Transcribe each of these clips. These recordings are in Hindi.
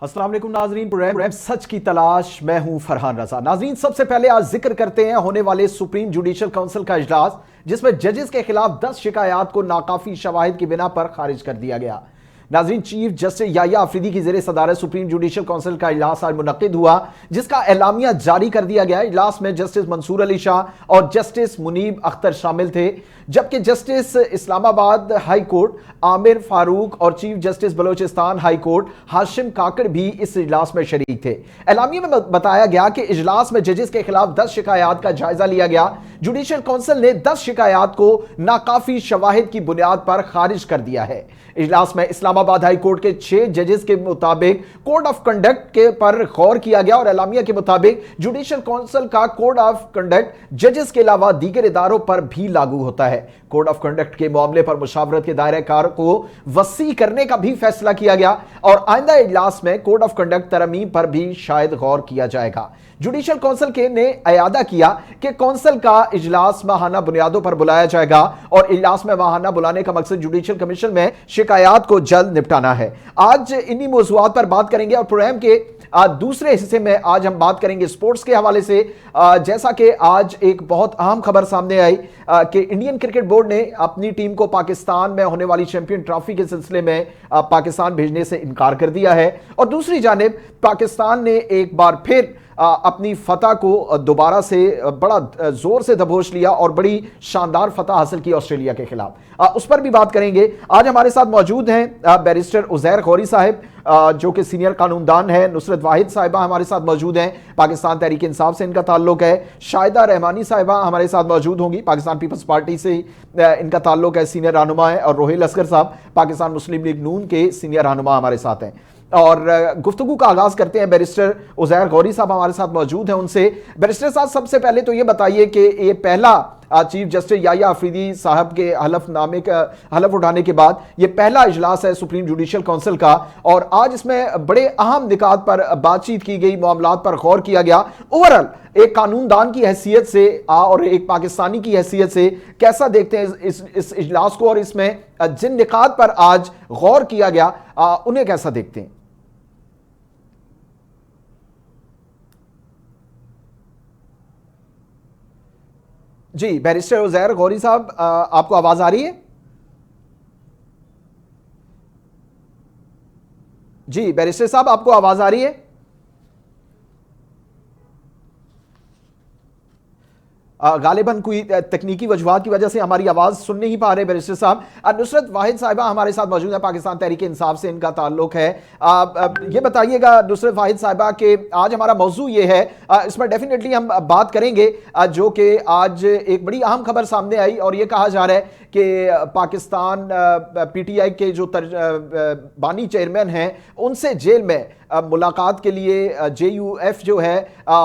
अस्सलाम वालेकुम नाजरीन, प्रोग्राम सच की तलाश, मैं हूं फरहान रजा। नाजरीन, सबसे पहले आज जिक्र करते हैं होने वाले सुप्रीम जुडिशल काउंसिल का इजलास, जिसमें जजेस के खिलाफ 10 शिकायत को नाकाफी शवाहिद की बिना पर खारिज कर दिया गया। नाजरीन, चीफ जस्टिस याया अफरीदी की जेर सदारत सुप्रीम जुडिशल काउंसिल का इजलास आज मुनक्किद हुआ, जिसका एलामिया जारी कर दिया गया। इजलास में जस्टिस मंसूर अली शाह और जस्टिस मुनीब अख्तर शामिल थे, जबकि justice Islamabad high court Aamir Farooq और chief justice Balochistan high court Hashim Kakar भी इस इजलास में शरीक थे। एलामिया में बताया गया कि इजलास में जजेस के खिलाफ 10 शिकायत का जायजा लिया गया। जुडिशल काउंसिल ने 10 शिकायत को नाकाफी शवाहिद की बुनियाद पर खारिज कर दिया है। इजलास में इस्लामाबाद हाई कोर्ट के 6 जजेस के मुताबिक कोड ऑफ कंडक्ट के पर गौर किया गया और एलामिया के मुताबिक जुडिशल काउंसिल का कोड ऑफ कंडक्ट जजेस के अलावा दीगर इदारों पर भी लागू होता है। कोड ऑफ कंडक्ट के मामले पर मुशावरत के दायरे कार को वसी करने का भी फैसला किया गया और आइंदा इजलास में कोड ऑफ कंडक्ट तरमीम पर भी शायद गौर किया जाएगा। जुडिशल काउंसिल के ने अयादा किया कि काउंसिल का इजलास माहाना बुनियादों पर बुलाया जाएगा और इजलास में माहाना बुलाने का मकसद जुडिशल कमीशन में शिकायत को जल्द निपटाना है। आज इन्हीं मौज़ूआत पर बात करेंगे और प्रोग्राम के दूसरे हिस्से में आज हम बात करेंगे स्पोर्ट्स के हवाले से। जैसा कि आज एक बहुत अहम खबर सामने आई कि इंडियन क्रिकेट बोर्ड ने अपनी टीम को पाकिस्तान में होने वाली चैंपियन ट्रॉफी के सिलसिले में पाकिस्तान भेजने से इनकार कर दिया है और दूसरी जानिब पाकिस्तान ने एक बार फिर अपनी फतह को दोबारा से बड़ा जोर से दबोच लिया और बड़ी शानदार फतह हासिल की ऑस्ट्रेलिया के खिलाफ। उस पर भी बात करेंगे। आज हमारे साथ मौजूद हैं बैरिस्टर उजैर गौरी साहब, जो कि सीनियर कानूनदान है। नुसरत वाहिद साहिबा हमारे साथ मौजूद हैं, पाकिस्तान तहरीक इंसाफ से इनका ताल्लुक है। शाहिदा रहमानी साहिबा हमारे साथ मौजूद होंगी, पाकिस्तान पीपल्स पार्टी से इनका ताल्लुक है, सीनियर रहनुमा है। और रोहिल असगर साहब पाकिस्तान मुस्लिम लीग नून के सीनियर रहनुमा हमारे साथ हैं। और गुफ्तगू का आगाज करते हैं, बैरिस्टर उजैर गौरी साहब हमारे साथ मौजूद हैं उनसे। बैरिस्टर साहब, सबसे पहले तो ये बताइए कि ये पहला चीफ जस्टिस याया अफरीदी साहब के हलफनामे का हलफ उठाने के बाद ये पहला इजलास है सुप्रीम जुडिशल काउंसिल का और आज इसमें बड़े अहम निकात पर बातचीत की गई, मामलात पर गौर किया गया। ओवरऑल एक कानूनदान की हैसियत से और एक पाकिस्तानी की हैसियत से कैसा देखते हैं इस इजलास को और इसमें जिन निकात पर आज गौर किया गया उन्हें कैसा देखते हैं? जी, बैरिस्टर उजैर गौरी साहब, आपको आवाज आ रही है? जी बैरिस्टर साहब, आपको आवाज आ रही है? गालिबन कोई तकनीकी वजूहात की वजह से हमारी आवाज सुन नहीं पा रहे बैरिस्टर साहब। नुसरत वाहिद साहिबा हमारे साथ मौजूद है, पाकिस्तान तहरीक इंसाफ से इनका ताल्लुक है। ये बताइएगा नुसरत वाहिद साहिबा कि आज हमारा मौजू ये है, इसमें डेफिनेटली हम बात करेंगे जो कि आज एक बड़ी अहम खबर सामने आई और ये कहा जा रहा है कि पाकिस्तान पीटीआई के जो बानी चेयरमैन हैं उनसे जेल में मुलाकात के लिए जेयूएफ जो है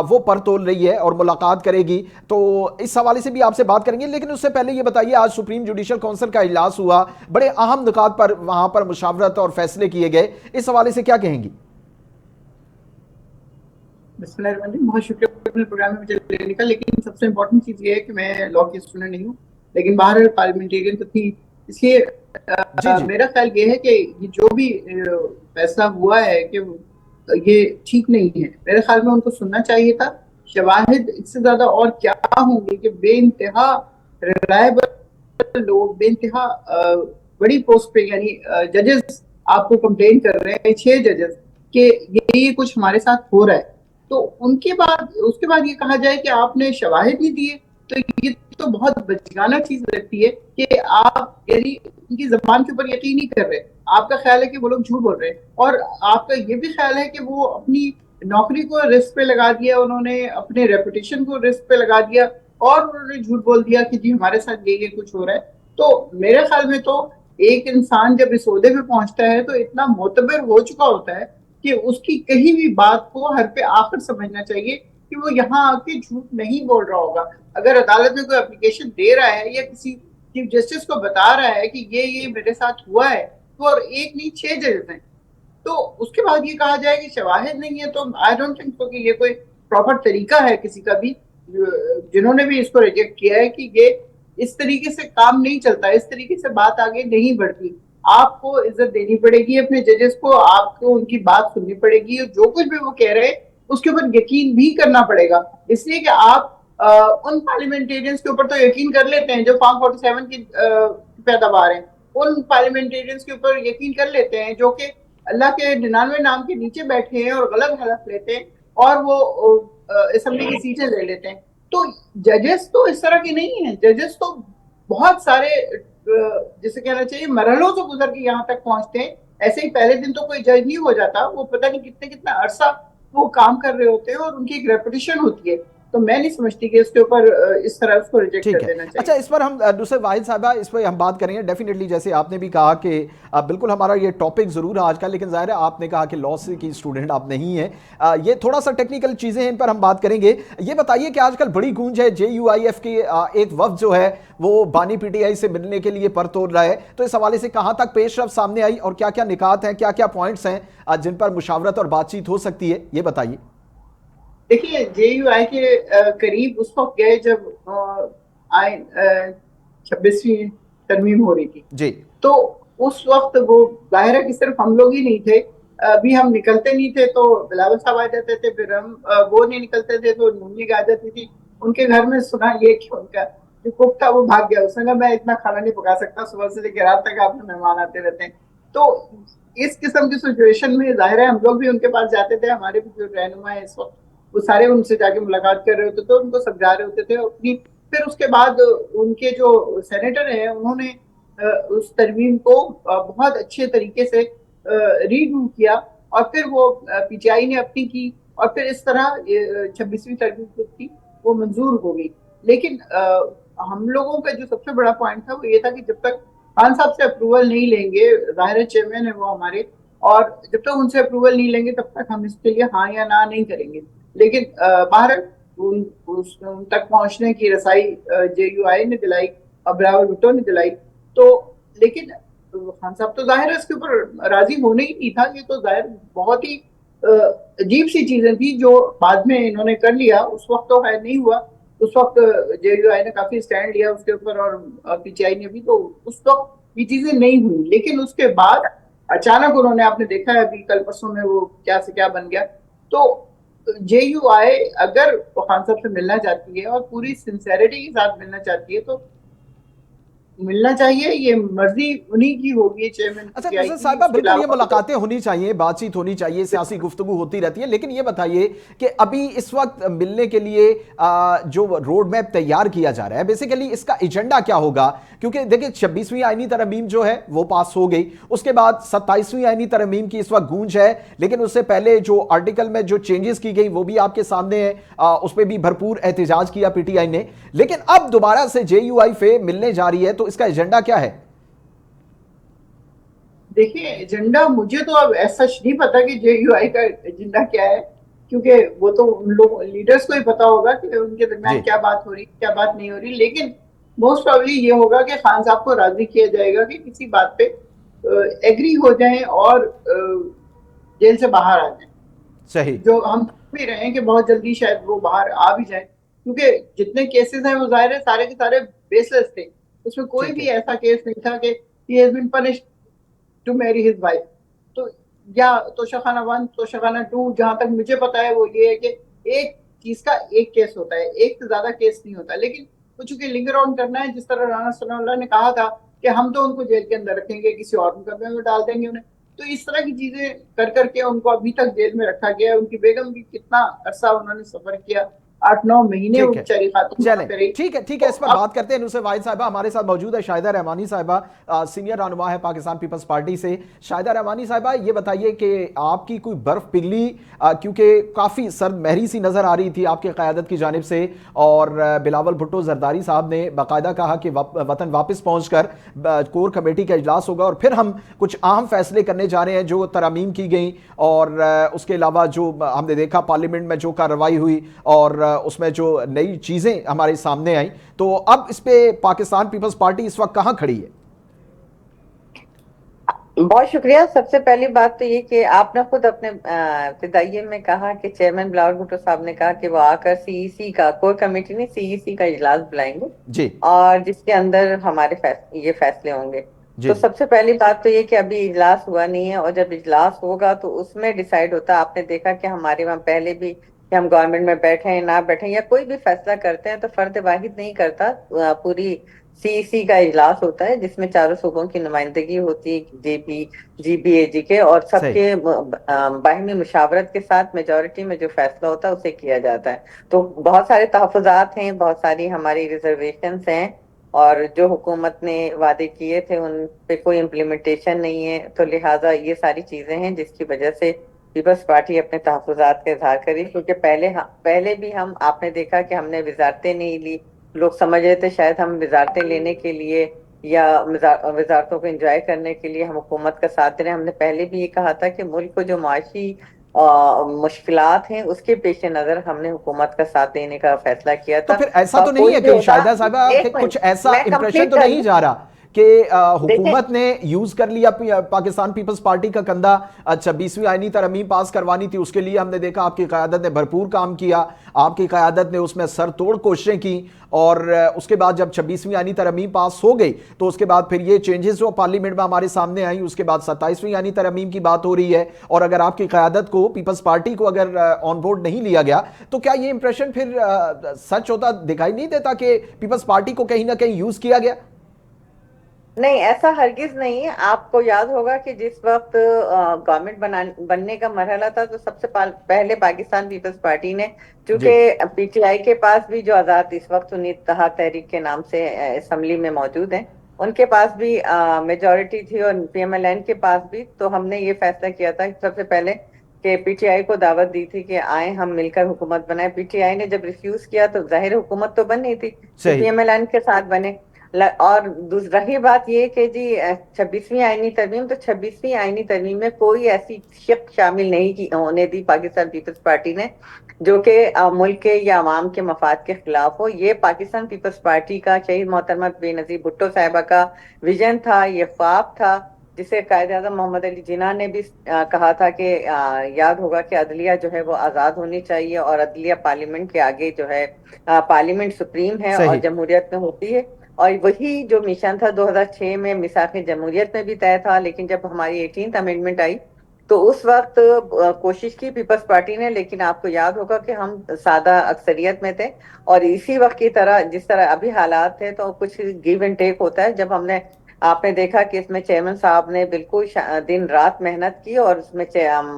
वो पर तोल रही है और मुलाकात करेगी, तो इस हवाले से भी आपसे बात करेंगे। लेकिन उससे पहले ये बताइए, आज सुप्रीम जुडिशल काउंसिल का इजलास हुआ, बड़े अहम नुकात पर वहां पर मुशावरत और फैसले किए गए, इस हवाले से क्या कहेंगी? बहुत शुक्रिया अपने प्रोग्राम में मुझे लेने का। लेकिन सबसे इम्पोर्टेंट चीज ये है कि मैं लॉ की स्टूडेंट नहीं हूँ, लेकिन बाहर पार्लियामेंटेरियन तो थी, इसलिए मेरा ख्याल ये है कि ये जो भी फैसला हुआ है कि ये ठीक नहीं है। मेरे ख्याल में उनको सुनना चाहिए था। शवाहिद इससे ज्यादा और क्या होंगे कि बेइंतहा रिलायबल लोग, बेइंतहा बड़ी पोस्ट पे, यानी जजेस आपको कंप्लेन कर रहे हैं, 6 जजेस कि ये कुछ हमारे साथ हो रहा है, तो उनके बाद उसके बाद ये कहा जाए कि आपने शवाहिद नहीं दिए, तो ये तो बहुत बचकाना चीज लगती है कि आप यानी उनकी जबान के ऊपर यकीन नहीं कर रहे। आपका ख्याल है कि वो लोग झूठ बोल रहे हैं और आपका ये भी ख्याल है कि वो अपनी नौकरी को रिस्क पे लगा दिया, उन्होंने अपने रेपुटेशन को रिस्क पे लगा दिया और उन्होंने झूठ बोल दिया कि जी हमारे साथ ये कुछ हो रहा है। तो मेरे ख्याल में तो एक इंसान जब इस ओहदे पे पहुंचता है तो इतना मोतबर हो चुका होता है कि उसकी कहीं भी बात को हर पे आखिर समझना चाहिए कि वो यहाँ आके झूठ नहीं बोल रहा होगा। अगर अदालत में कोई एप्लीकेशन दे रहा है या किसी चीफ जस्टिस को बता रहा है कि ये मेरे साथ हुआ है, तो और एक नहीं 6 जजेस हैं, तो उसके बाद ये कहा जाए कि शवाहिद नहीं है, तो आई डोंट थिंक सो कि ये कोई प्रॉपर तरीका है किसी का भी, जिन्होंने भी इसको रिजेक्ट किया है, कि ये इस तरीके से काम नहीं चलता, इस तरीके से बात आगे नहीं बढ़ती। आपको इज्जत देनी पड़ेगी अपने जजेस को, आपको उनकी बात सुननी पड़ेगी और जो कुछ भी वो कह रहे हैं उसके ऊपर यकीन भी करना पड़ेगा। इसलिए कि आप उन पार्लियामेंटेरियंस के ऊपर तो यकीन कर लेते हैं जो फॉर्म 47 की पैदावार है, उन पार्लियामेंटेरियंस के ऊपर यकीन कर लेते हैं जो कि अल्लाह के 99 नाम के नीचे बैठे हैं और गलत हलफ लेते हैं और वो असेंबली की सीटें ले लेते हैं। तो जजेस तो इस तरह की नहीं है, जजेस तो बहुत सारे जिसे कहना चाहिए मरहलों से गुजर के यहाँ तक पहुंचते हैं। ऐसे ही पहले दिन तो कोई जज नहीं हो जाता, वो पता नहीं कितने कितना अरसा वो काम कर रहे होते हैं और उनकी एक रेपुटेशन होती है। तो मैं नहीं समझती कि इसके ऊपर इस तरह उसको रिजेक्ट ठीक कर है। देना चाहिए। अच्छा, इस पर हम दूसरे वाहिद साहबा इस पर हम बात करेंगे डेफिनेटली। जैसे आपने भी कहा कि बिल्कुल हमारा ये टॉपिक जरूर है आज का, लेकिन जाहिर है आपने कहा कि लॉ की स्टूडेंट आप नहीं है, ये थोड़ा सा टेक्निकल चीजें हैं, इन पर हम बात करेंगे। ये बताइए कि आजकल बड़ी गूंज है JUIF की, एक वफ्द जो है वो बानी PTI से मिलने के लिए पर तोड़ रहा है, तो इस हवाले से कहां तक पेशरफ सामने आई और क्या क्या निकात हैं, क्या क्या पॉइंट्स हैं जिन पर मुशावरत और बातचीत हो सकती है, ये बताइए। देखिए, JUI के करीब उस वक्त गए जब आए 26वीं तरमीम हो रही थी। जी तो उस वक्त वो जाहिर है कि सिर्फ हम लोग ही नहीं थे, अभी हम निकलते नहीं थे तो बिलावल साहब आ जाते थे, फिर हम वो नहीं निकलते थे तो नून लीग आ जाती थी। उनके घर में सुना ये कि उनका जो कुक था वो भाग गया, उसने कहा मैं इतना खाना नहीं पका सकता, सुबह से लेकर रात तक आपके मेहमान आते रहते हैं। तो इस किस्म की सिचुएशन में जाहिर है हम लोग भी उनके पास जाते थे, हमारे भी जो रहनुमा है इस वक्त वो सारे उनसे जाके मुलाकात कर रहे होते थे, उनको समझा रहे होते थे अपनी। फिर उसके बाद उनके जो सेनेटर हैं उन्होंने उस तरमीम को बहुत अच्छे तरीके से रीड किया और फिर वो PTI ने अपनी की और फिर इस तरह 26वीं तरमीम जो थी वो मंजूर हो गई। लेकिन हम लोगों का जो सबसे बड़ा पॉइंट था वो ये था कि जब तक खान साहब से अप्रूवल नहीं लेंगे, जाहिर चेयरमैन है वो हमारे, और जब तक उनसे अप्रूवल नहीं लेंगे तब तक हम इसके लिए हाँ या ना नहीं करेंगे। लेकिन बाहर उन तक पहुंचने की रसाई JUI ने दिलाई, बिलावल भुट्टो ने दिलाई। तो लेकिन खान साहब तो जाहिर है इसके ऊपर राजी होने ही नहीं था, ये तो जाहिर बहुत ही अजीब सी चीजें थी जो बाद में इन्होंने कर लिया, उस वक्त तो खैर नहीं हुआ। उस वक्त JUI ने काफी स्टैंड लिया उसके ऊपर और PTI ने भी, तो उस वक्त ये चीजें नहीं हुई। लेकिन उसके बाद अचानक उन्होंने, आपने देखा है अभी कल परसों में वो क्या से क्या बन गया। तो JUI अगर खान साहब से मिलना चाहती है और पूरी सिंसेरिटी के साथ मिलना चाहती है तो मिलना चाहिए, ये मर्जी उन्हीं की होगी चेयरमैन अच्छा PTI नुसरत की, साहिबा, उसके बिल्कुल ये अलावा मुलाकातें होनी चाहिए, बातचीत होनी चाहिए, सियासी गुफ्तगू होती रहती है, लेकिन ये बताइए कि अभी इस वक्त मिलने के लिए जो रोड मैप तैयार किया जा रहा है, बेसिकली इसका एजेंडा क्या होगा? क्योंकि देखिए 26वीं आईनी तरमीम जो है वो पास हो गई, उसके बाद 27वीं आईनी तरमीम की इस वक्त गूंज है, लेकिन उससे पहले जो आर्टिकल में जो चेंजेस की गई वो भी आपके सामने है, उस पर भी भरपूर एहतजाज किया PTI ने। लेकिन अब दोबारा से JUI से मिलने जा रही है, तो इसका एजेंडा क्या है? देखिए, एजेंडा मुझे तो अब ऐसा नहीं पता कि JUI का एजेंडा क्या है, क्योंकि वो तो उन लोग लीडर्स को ही पता होगा कि उनके जी दरमियान क्या बात हो रही क्या बात नहीं हो रही। लेकिन मोस्ट प्रॉब्ली ये होगा कि खान साहब को राजी किया जाएगा कि किसी बात पे एग्री हो जाएं और जेल से बाहर आ जाएं। सही। जो हम भी रहे हैं कि बहुत जल्दी शायद वो बाहर आ भी जाए, क्योंकि जितने केसेस हैं वो जाहिर है सारे के सारे बेसलेस थे। उसमें कोई ठीक भी है। ऐसा केस नहीं था कि he has been punished to marry his wife. तो या तोशाखाना 1 तोशाखाना 2 जहां तक मुझे पता है वो ये है कि एक चीज का एक केस होता है, एक से ज्यादा केस नहीं होता। लेकिन वो चूंकि लिंगर ऑन करना है, जिस तरह राणा सनाउल्लाह ने कहा था कि हम तो उनको जेल के अंदर रखेंगे, किसी और मुकदमे में डाल देंगे उन्हें, तो इस तरह की चीजें कर करके उनको अभी तक जेल में रखा गया है। उनकी बेगम भी कितना अरसा उन्होंने सफर किया, 8-9 महीने वो ठीक है। बेचारी खातून वहां चलें, पे रही। ठीक है, ठीक तो है, इस पर अब बात करते हैं। नुसरत वाहिद साहिबा हमारे साथ मौजूद है, शाहिदा रहमानी साहिबा सीनियर रहनुमा है पाकिस्तान पीपल्स पार्टी से। शाहिदा रहमानी साहिबा, ये बताइए कि आपकी कोई बर्फ पिघली, क्योंकि काफ़ी सर्द महरी सी नज़र आ रही थी आपकी क़यादत की जानिब से, और बिलावल भुट्टो जरदारी साहब ने बाकायदा कहा कि वतन वापस पहुँच कर कोर कमेटी का इजलास होगा और फिर हम कुछ अहम फैसले करने जा रहे हैं, जो तरमीम की गई और उसके अलावा जो हमने देखा पार्लियामेंट में जो कार्रवाई हुई और उसमें जो नई चीजें हमारे सामने आई। तो अब इस पे पाकिस्तान पीपल्स पार्टी इस वक्त कहां खड़ी है? बहुत शुक्रिया। सबसे पहली बात तो ये कि आपने खुद अपने इब्तिदाइये में कहा कि चेयरमैन बिलावल भुट्टो साहब ने कहा कि वो आकर CEC का, कोर कमेटी ने CEC का इजलास बुलाएंगे जी और जिसके अंदर हमारे ये फैसले होंगे। तो सबसे पहली बात तो ये कि अभी इजलास हुआ नहीं है, और जब इजलास होगा तो उसमें डिसाइड होता है। आपने देखा कि हमारे वहाँ पहले भी कि हम गवर्नमेंट में बैठे हैं ना बैठे हैं, या कोई भी फैसला करते हैं तो फर्द वाहिद नहीं करता, पूरी सीईसी का इजलास होता है जिसमें चारों सूबों की नुमाइंदगी होती है, जेपी जीबीएजी के, और सही। सबके बाहिमी मुशावरत के साथ मेजोरिटी में जो फैसला होता है उसे किया जाता है। तो बहुत सारे तहफुजात हैं, बहुत सारी हमारी रिजर्वेशंस हैं, और जो हुकूमत ने वादे किए थे उन पे कोई इम्प्लीमेंटेशन नहीं है। तो लिहाजा ये सारी चीजें हैं जिसकी वजह से पीपल्स पार्टी अपने तहफुजात का इजहार करी, क्योंकि पहले भी हम आपने देखा कि हमने वजारतें नहीं ली। लोग समझ रहे थे शायद हम वजारतें लेने के लिए या वजारतों को एंजॉय करने के लिए हम हुकूमत का साथ दे रहे हैं। हमने पहले भी ये कहा था कि मुल्क को जो माशी मुश्किलात हैं उसके पेश नजर हमने हुकूमत का साथ देने का फैसला किया तो था। फिर ऐसा तो नहीं कोई है भी कि होता, शाहिदा साहबा एक कुछ मिनट ऐसा मैं इंप्रेशन कंप्लीट तो कर नहीं लूं। जा रहा कि देखें, हुकूमत ने यूज कर लिया पाकिस्तान पीपल्स पार्टी का कंधा? 26वीं आईनी तरमीम पास करवानी थी, उसके लिए हमने देखा आपकी क़यादत ने भरपूर काम किया, आपकी क़यादत ने उसमें सर तोड़ कोशिशें की, और उसके बाद जब 26वीं आईनी तरमीम पास हो गई तो उसके बाद फिर ये चेंजेस जो पार्लियामेंट में हमारे सामने आई, उसके बाद 27वीं आईनी तरमीम की बात हो रही है। और अगर आपकी क़यादत को, पीपल्स पार्टी को अगर ऑन बोर्ड नहीं लिया गया तो क्या ये इंप्रेशन फिर सच होता दिखाई नहीं देता कि पीपल्स पार्टी को कहीं ना कहीं यूज किया गया? नहीं, ऐसा हरगिज नहीं है। आपको याद होगा कि जिस वक्त गवर्नमेंट बनने का मरहला था तो सबसे पहले पाकिस्तान पीपल्स पार्टी ने, जी। चूंकि पीटीआई के पास भी जो आजाद इस वक्त सुन्नी इत्तेहाद तहरीक के नाम से असेंबली में मौजूद है, उनके पास भी मेजोरिटी थी, और पीएमएलएन के पास भी। तो हमने ये फैसला किया था कि सबसे पहले कि पीटीआई को दावत दी थी कि आए हम मिलकर हुकूमत बनाए। पीटीआई ने जब रिफ्यूज किया तो जाहिर हुकूमत तो बन नहीं थी, तो सही। पीएमएलएन के साथ बने। और रही बात ये कि जी 26वीं आईनी तरमीम, तो 26वीं आईनी तरमीम में कोई ऐसी शिक शामिल नहीं की होने दी पाकिस्तान पीपल्स पार्टी ने जो कि मुल्क के या अवाम के मफाद के खिलाफ हो। ये पाकिस्तान पीपल्स पार्टी का शहीद मोहतरमा बेनजीर भुट्टो साहिबा का विजन था, ये ख्वाब था, जिसे कायद आज़म मोहम्मद अली जिन्ना ने भी कहा था कि याद होगा कि अदलिया जो है वो आज़ाद होनी चाहिए, और अदलिया पार्लियामेंट के आगे जो है, पार्लियामेंट सुप्रीम है और सही। जमहूरियत में होती है। और वही जो मिशन था 2006 में मिसाक जमहूरियत में भी तय था, लेकिन जब हमारी 18th अमेंडमेंट आई तो उस वक्त कोशिश की पीपल्स पार्टी ने, लेकिन आपको याद होगा कि हम सादा अक्सरियत में थे, और इसी वक्त की तरह जिस तरह अभी हालात थे तो कुछ गिव एंड टेक होता है। जब हमने आपने देखा कि इसमें चेयरमैन साहब ने बिल्कुल दिन रात मेहनत की, और उसमें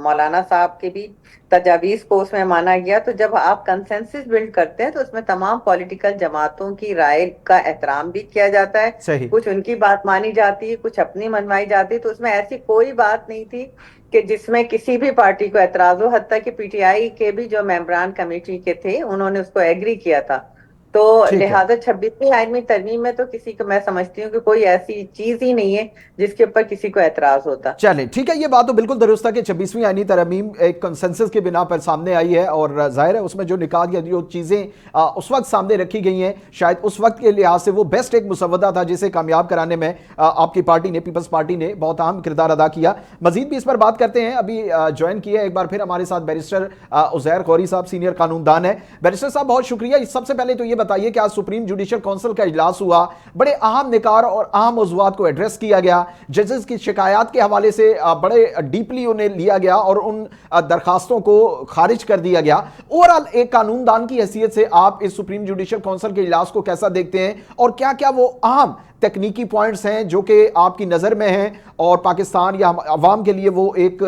मौलाना साहब के भी तजावीज को उसमें माना गया। तो जब आप कंसेंसस बिल्ड करते हैं तो उसमें तमाम पॉलिटिकल जमातों की राय का एहतराम भी किया जाता है, सही। कुछ उनकी बात मानी जाती है, कुछ अपनी मनवाई जाती है। तो उसमें ऐसी कोई बात नहीं थी कि जिसमें किसी भी पार्टी को एतराज हो। हत्ता कि पीटीआई के भी जो मेंबरान कमेटी के थे उन्होंने उसको एग्री किया था। तो ठीक है। लिहाजा 26वीं आईनी तरमीम में तो किसी को, मैं समझती हूँ कि कोई ऐसी चीज ही नहीं है जिसके ऊपर किसी को एतराज होता। चलें, ठीक है, ये बात तो बिल्कुल दुरुस्त है कि 26वीं आईनी तरमीम एक कंसेंसस के बिना पर सामने आई है, और जाहिर है उसमें जो निकाल या जो चीज़ें उस वक्त सामने रखी गई हैं, शायद उस वक्त के लिहाज से वो बेस्ट एक मुसवदा था जिसे कामयाब कराने में आपकी पार्टी ने, पीपल्स पार्टी ने बहुत अहम किरदार अदा किया। मजीद भी इस पर बात करते हैं। अभी ज्वाइन किया एक बार फिर हमारे साथ बैरिस्टर उज़ैर गौरी साहब, सीनियर कानूनदान है। बैरिस्टर साहब बहुत शुक्रिया। सबसे पहले तो ये बताइए कि आज सुप्रीम जुडिशल काउंसिल का इजलास हुआ, बड़े अहम निकार और अहम मौज़ूआत को एड्रेस किया गया, जजेस की शिकायत के हवाले से बड़े डीपली उन्हें लिया गया और उन दरखास्तों को खारिज कर दिया गया। ओवरऑल एक कानूनदान की हैसियत से आप इस सुप्रीम जुडिशल काउंसिल के इजलास को कैसा देखते हैं, और क्या क्या वो अहम तकनीकी पॉइंट्स हैं जो कि आपकी नज़र में हैं और पाकिस्तान या अवाम के लिए वो एक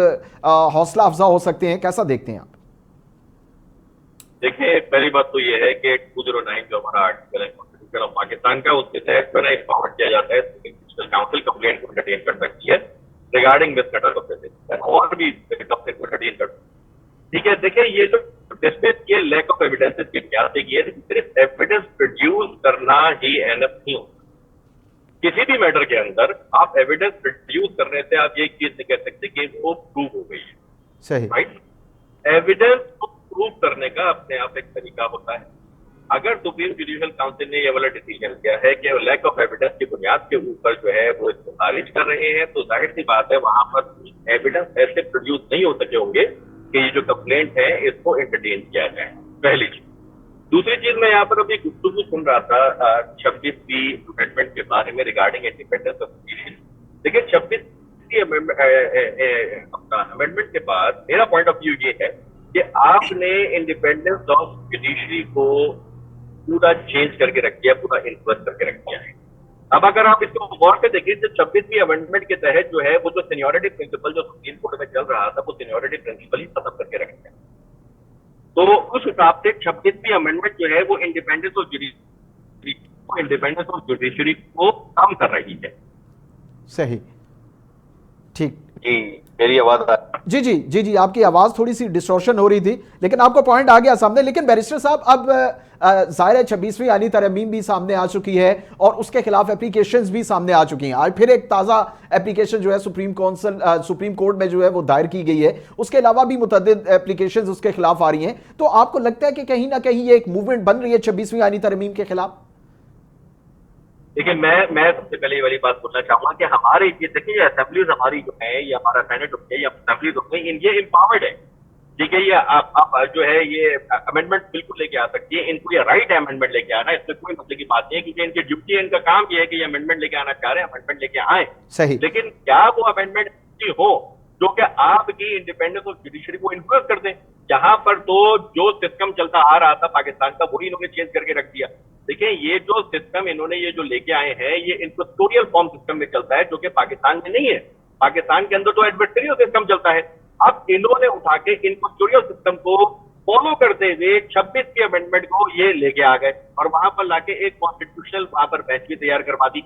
हौसला अफजा हो सकते हैं? कैसा देखते हैं आप? देखिए, पहली बात तो ये है कि 209 जो हमारा आर्टिकल है कॉन्स्टिट्यूशन ऑफ पाकिस्तान का, उसके तहत जो है एम्पावर किया जाता है जुडिशल काउंसिल कंप्लेंट को एंटरटेन कर सकती है रिगार्डिंग मिसकंडक्ट ऑफ जजेस, और भी कंप्लेंट को एंटरटेन कर सकती है। ठीक है, देखिए ये जो डिस्मिस किए लैक ऑफ एविडेंसेस की बुनियाद पे किए, सिर्फ एविडेंस प्रोड्यूस करना ही एनफ नहीं होता। किसी भी मैटर के अंदर आप एविडेंस प्रोड्यूस करने से आप ये चीज नहीं कह सकते कि वो प्रूव हो गई है। सही। राइट, एविडेंस को प्रूव करने का अपने आप एक तरीका होता है। अगर सुप्रीम जुडिशल काउंसिल ने ये वाला डिसीजन किया है कि लैक ऑफ एविडेंस की बुनियाद के ऊपर जो है वो इसको खारिज कर रहे हैं, तो जाहिर सी बात है वहां पर एविडेंस ऐसे प्रोड्यूस नहीं हो सके होंगे कि ये जो कंप्लेंट है इसको एंटरटेन किया जाए, पहली चीज। दूसरी चीज, मैं यहाँ पर अभी गुफ्तगू सुन रहा था 26वीं अमेंडमेंट के बारे में रिगार्डिंग इंडिपेंडेंस ऑफ जुडिशरी। लेकिन 26 अमेंडमेंट के बाद मेरा पॉइंट ऑफ व्यू ये है कि आपने इंडिपेंडेंस ऑफ जुडिशरी को पूरा चेंज करके रख दिया, पूरा इन्फ्लुएंस करके रख दिया है। अब अगर आप इसको गौर से देखिए तो 26वीं अमेंडमेंट के तहत जो है वो जो सीनियरिटी प्रिंसिपल जो सुप्रीम कोर्ट में चल रहा था वो सीनियरिटी प्रिंसिपल ही खत्म करके रख दिया। तो उस हिसाब से 26वीं अमेंडमेंट जो है वो इंडिपेंडेंस ऑफ जुडिशरी को कम कर रही है। सही, ठीक जी मेरी आवाज जी जी जी जी आपकी आवाज थोड़ी सी डिस्टॉर्शन हो रही थी, लेकिन आपको पॉइंट आ गया सामने। लेकिन बैरिस्टर साहब, अब जाहिर है 26वीं यानी तरमीम भी सामने आ चुकी है और उसके खिलाफ एप्लीकेशंस भी सामने आ चुकी हैं। आज फिर एक ताजा एप्लीकेशन जो है सुप्रीम कोर्ट में जो है वो दायर की गई है। उसके अलावा भी मुतअद्दिद एप्लीकेशंस उसके खिलाफ आ रही हैं। तो आपको लगता है कि कहीं ना कहीं ये एक मूवमेंट बन रही है 26वीं यानी तरमीम के खिलाफ? देखिए, मैं सबसे पहले ये वाली बात बोलना चाहूंगा कि हमारे ये देखिए ये असेंबलीज हमारी जो है, ये हमारा सेनेट हो गया या असेंबलीज हो गई, ये एम्पावर्ड है, ठीक है। ये आप जो है ये अमेंडमेंट बिल्कुल लेके आ सकती है, इनको ये राइट है अमेंडमेंट लेके आना, इसमें कोई मसले की बात नहीं है, क्योंकि इनकी ड्यूटी है, इनका काम ये है कि ये अमेंडमेंट लेके आना चाह रहे हैं, अमेंडमेंट लेके आए। सही, लेकिन क्या वो अमेंडमेंट हो जो कि आपकी इंडिपेंडेंस ऑफ जुडिशरी को इन्फ्लुएंस कर दे? यहाँ पर तो जो सिस्टम चलता आ रहा था पाकिस्तान का वही इन्होंने चेंज करके रख दिया। देखिए, ये जो सिस्टम इन्होंने ये जो लेके आए हैं ये इंक्वेस्टोरियल फॉर्म सिस्टम में चलता है, जो कि पाकिस्तान में नहीं है। पाकिस्तान के अंदर तो एडवर्सरियल सिस्टम चलता है। अब इन्होंने उठा के इंक्वेस्टोरियल सिस्टम को फॉलो करते हुए 26वीं अमेंडमेंट को ये लेके आ गए और वहां पर लाके एक कॉन्स्टिट्यूशनल वहां पर बेंच भी तैयार करवा दी।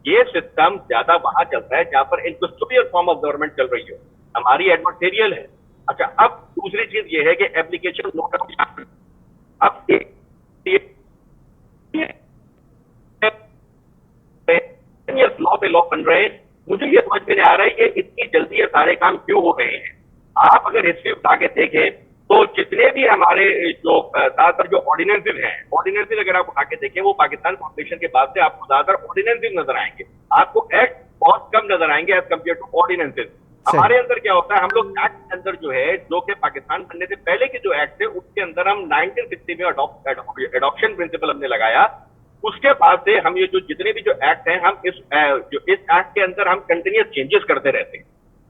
ये सिस्टम ज्यादा वहां चलता है जहां पर इंक्वेस्टोरियल फॉर्म ऑफ गवर्नमेंट चल रही हो, हमारी एडवर्सरियल है। अच्छा, अब दूसरी चीज ये है कि एप्लीकेशन नोट अब लॉ पे लॉ बन रहे हैं। मुझे ये समझ में नहीं आ रहा है कि इतनी जल्दी ये सारे काम क्यों हो रहे हैं। आप अगर हिस्ट्री उठा के देखें तो जितने भी हमारे जो ज्यादातर जो ऑर्डिनेंसेस हैं, ऑर्डिनेंसेस अगर आप उठा के देखें वो पाकिस्तान फॉर्मेशन के बाद से आपको ज्यादातर ऑर्डिनेंसेस नजर आएंगे, आपको एक्ट बहुत कम नजर आएंगे एज कम्पेयर टू ऑर्डिनेंसेस। हमारे अंदर क्या होता है, हम लोग एक्ट के अंदर जो है, जो कि पाकिस्तान बनने से पहले के जो एक्ट थे उसके अंदर हम 1960 में अडॉप्शन प्रिंसिपल हमने लगाया। उसके बाद से हम ये जो जितने भी जो एक्ट हैं हम इस एक्ट के अंदर हम कंटिन्यूस चेंजेस करते रहते हैं,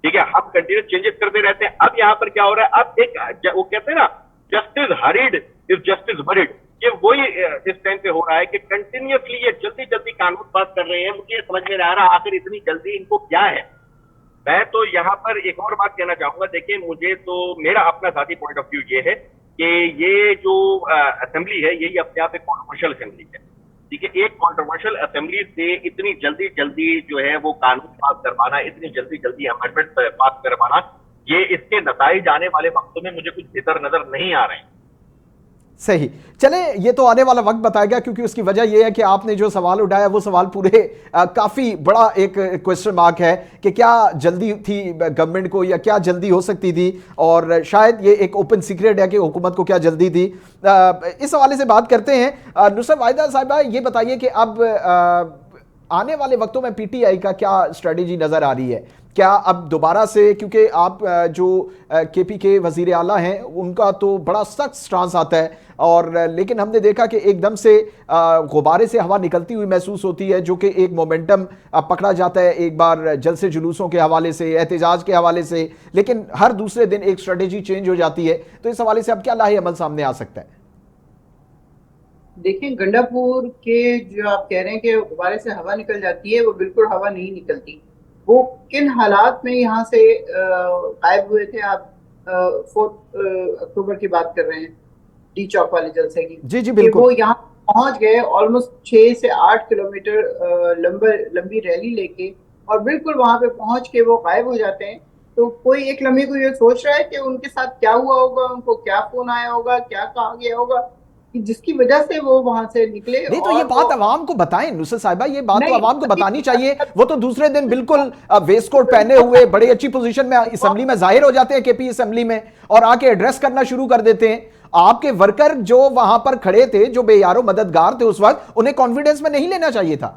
ठीक है, हम कंटिन्यूस चेंजेस करते रहते हैं। अब यहाँ पर क्या हो रहा है, अब एक वो कहते हैं ना, justice hurried is justice worried, ये वही इस टाइम पे हो रहा है कि कंटिन्यूसली ये जल्दी जल्दी कानून पास कर रहे हैं। मुझे समझ में नहीं आ रहा आखिर इतनी जल्दी इनको क्या है। मैं तो यहाँ पर एक और बात कहना चाहूंगा। देखिए, मुझे तो मेरा अपना साथी पॉइंट ऑफ व्यू ये है कि ये जो असेंबली है यही अपने आप एक कॉन्ट्रोवर्शियल असेंबली है, ठीक है। एक कॉन्ट्रोवर्शियल असेंबली से इतनी जल्दी जल्दी जो है वो कानून पास करवाना, इतनी जल्दी जल्दी अमेंडमेंट पास करवाना, ये इसके नताइज आने वाले वक्तों में मुझे कुछ बेहतर नजर नहीं आ रहे हैं। सही, चले, ये तो आने वाला वक्त बताएगा, क्योंकि उसकी वजह यह है कि आपने जो सवाल उठाया वो सवाल पूरे काफी बड़ा एक क्वेश्चन मार्क है कि क्या जल्दी थी गवर्नमेंट को या क्या जल्दी हो सकती थी, और शायद ये एक ओपन सीक्रेट है कि हुकूमत को क्या जल्दी थी। इस हवाले से बात करते हैं। नुसरत वाहिदा साहिबा, ये बताइए कि अब आने वाले वक्तों में पीटीआई का क्या स्ट्रेटेजी नजर आ रही है? क्या अब दोबारा से, क्योंकि आप जो केपी के वजीर आला हैं उनका तो बड़ा सख्त स्टांस आता है, और लेकिन हमने देखा कि एकदम से गुब्बारे से हवा निकलती हुई महसूस होती है, जो कि एक मोमेंटम पकड़ा जाता है, एक बार जलसे जुलूसों के हवाले से, एहतजाज के हवाले से, लेकिन हर दूसरे दिन एक स्ट्रेटेजी चेंज हो जाती है। तो इस हवाले से अब क्या लाहे अमल सामने आ सकता है? देखिए, गंडापुर के जो आप कह रहे हैं कि गुब्बारे से हवा निकल जाती है, वो बिल्कुल हवा नहीं निकलती। वो किन हालात में यहाँ से गायब हुए थे? आप 4 अक्टूबर की बात कर रहे हैं, डी चौक वाले जलसे की। जी जी बिल्कुल। वो यहाँ पहुंच गए ऑलमोस्ट 6 से 8 किलोमीटर लंबी रैली लेके, और बिल्कुल वहां पे पहुंच के वो गायब हो जाते हैं। तो कोई एक लम्हे को ये सोच रहा है कि उनके साथ क्या हुआ होगा, उनको क्या फोन आया होगा, क्या कहा गया होगा जिसकी वजह से वो वहां से निकले। नहीं तो ये बात अवाम को बताएं नुसरत साहिबा, ये बात तो अवाम को बतानी चाहिए। वो तो दूसरे दिन बिल्कुल वेस्ट कोट पहने हुए बड़ी अच्छी पोजीशन में असेंबली में जाहिर हो जाते हैं, केपी असेंबली में, और आके एड्रेस करना शुरू कर देते हैं। आपके वर्कर जो वहां पर खड़े थे, जो बेयारो मददगार थे उस वक्त, उन्हें कॉन्फिडेंस में नहीं लेना चाहिए था।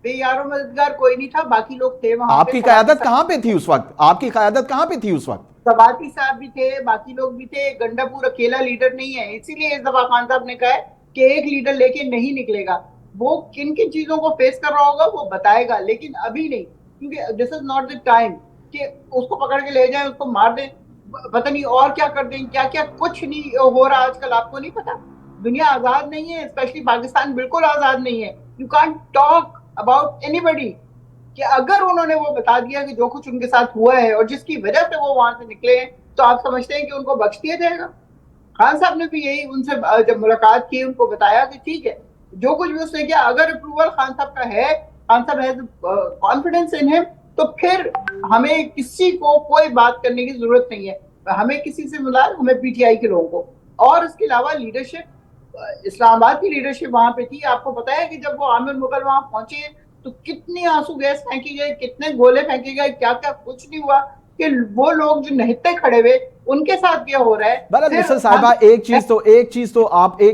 बेयारो मददगार कोई नहीं था, बाकी लोग थे वहां। आपकी क़यादत कहां पे थी उस वक्त? आपकी क़यादत कहां पे थी उस वक्त? सवाती साहब भी थे, बाकी लोग भी थे। गंडापुर अकेला लीडर नहीं है, इसीलिए इस दफा खान साहब ने कहा है कि एक लीडर लेके नहीं निकलेगा। वो किन किन चीजों को फेस कर रहा होगा वो बताएगा, लेकिन अभी नहीं। क्योंकि this is not the time कि उसको पकड़ के ले जाएं, उसको मार दें, पता नहीं और क्या कर दें, क्या क्या कुछ नहीं हो रहा आजकल, आपको नहीं पता? दुनिया आजाद नहीं है, स्पेशली पाकिस्तान बिल्कुल आजाद नहीं है। You can't talk about anybody कि अगर उन्होंने वो बता दिया कि जो कुछ उनके साथ हुआ है और जिसकी वजह से वो वहां से निकले हैं, तो आप समझते हैं कि उनको बख्श दिया जाएगा? खान साहब ने भी यही उनसे जब मुलाकात की उनको बताया कि ठीक है, जो कुछ भी उसने किया, अगर अप्रूवल खान साहब का है, खान साहब हैज कॉन्फिडेंस इन हिम, तो फिर हमें किसी को कोई बात करने की जरूरत नहीं है। हमें किसी से मिला, हमें पीटीआई के लोगों को। और इसके अलावा लीडरशिप, इस्लामाबाद की लीडरशिप वहां पे थी। आपको पता है कि जब वो आमिर मुगल वहां पहुंचे तो कितनी आंसू गैस फेंकी गई, कितने गोले फेंके गए, क्या क्या कुछ नहीं हुआ, कि वो लोग जो नहित्ते खड़े हुए उनके साथ क्या हो रहा है। बहरहाल मिस्टर साहिबा, एक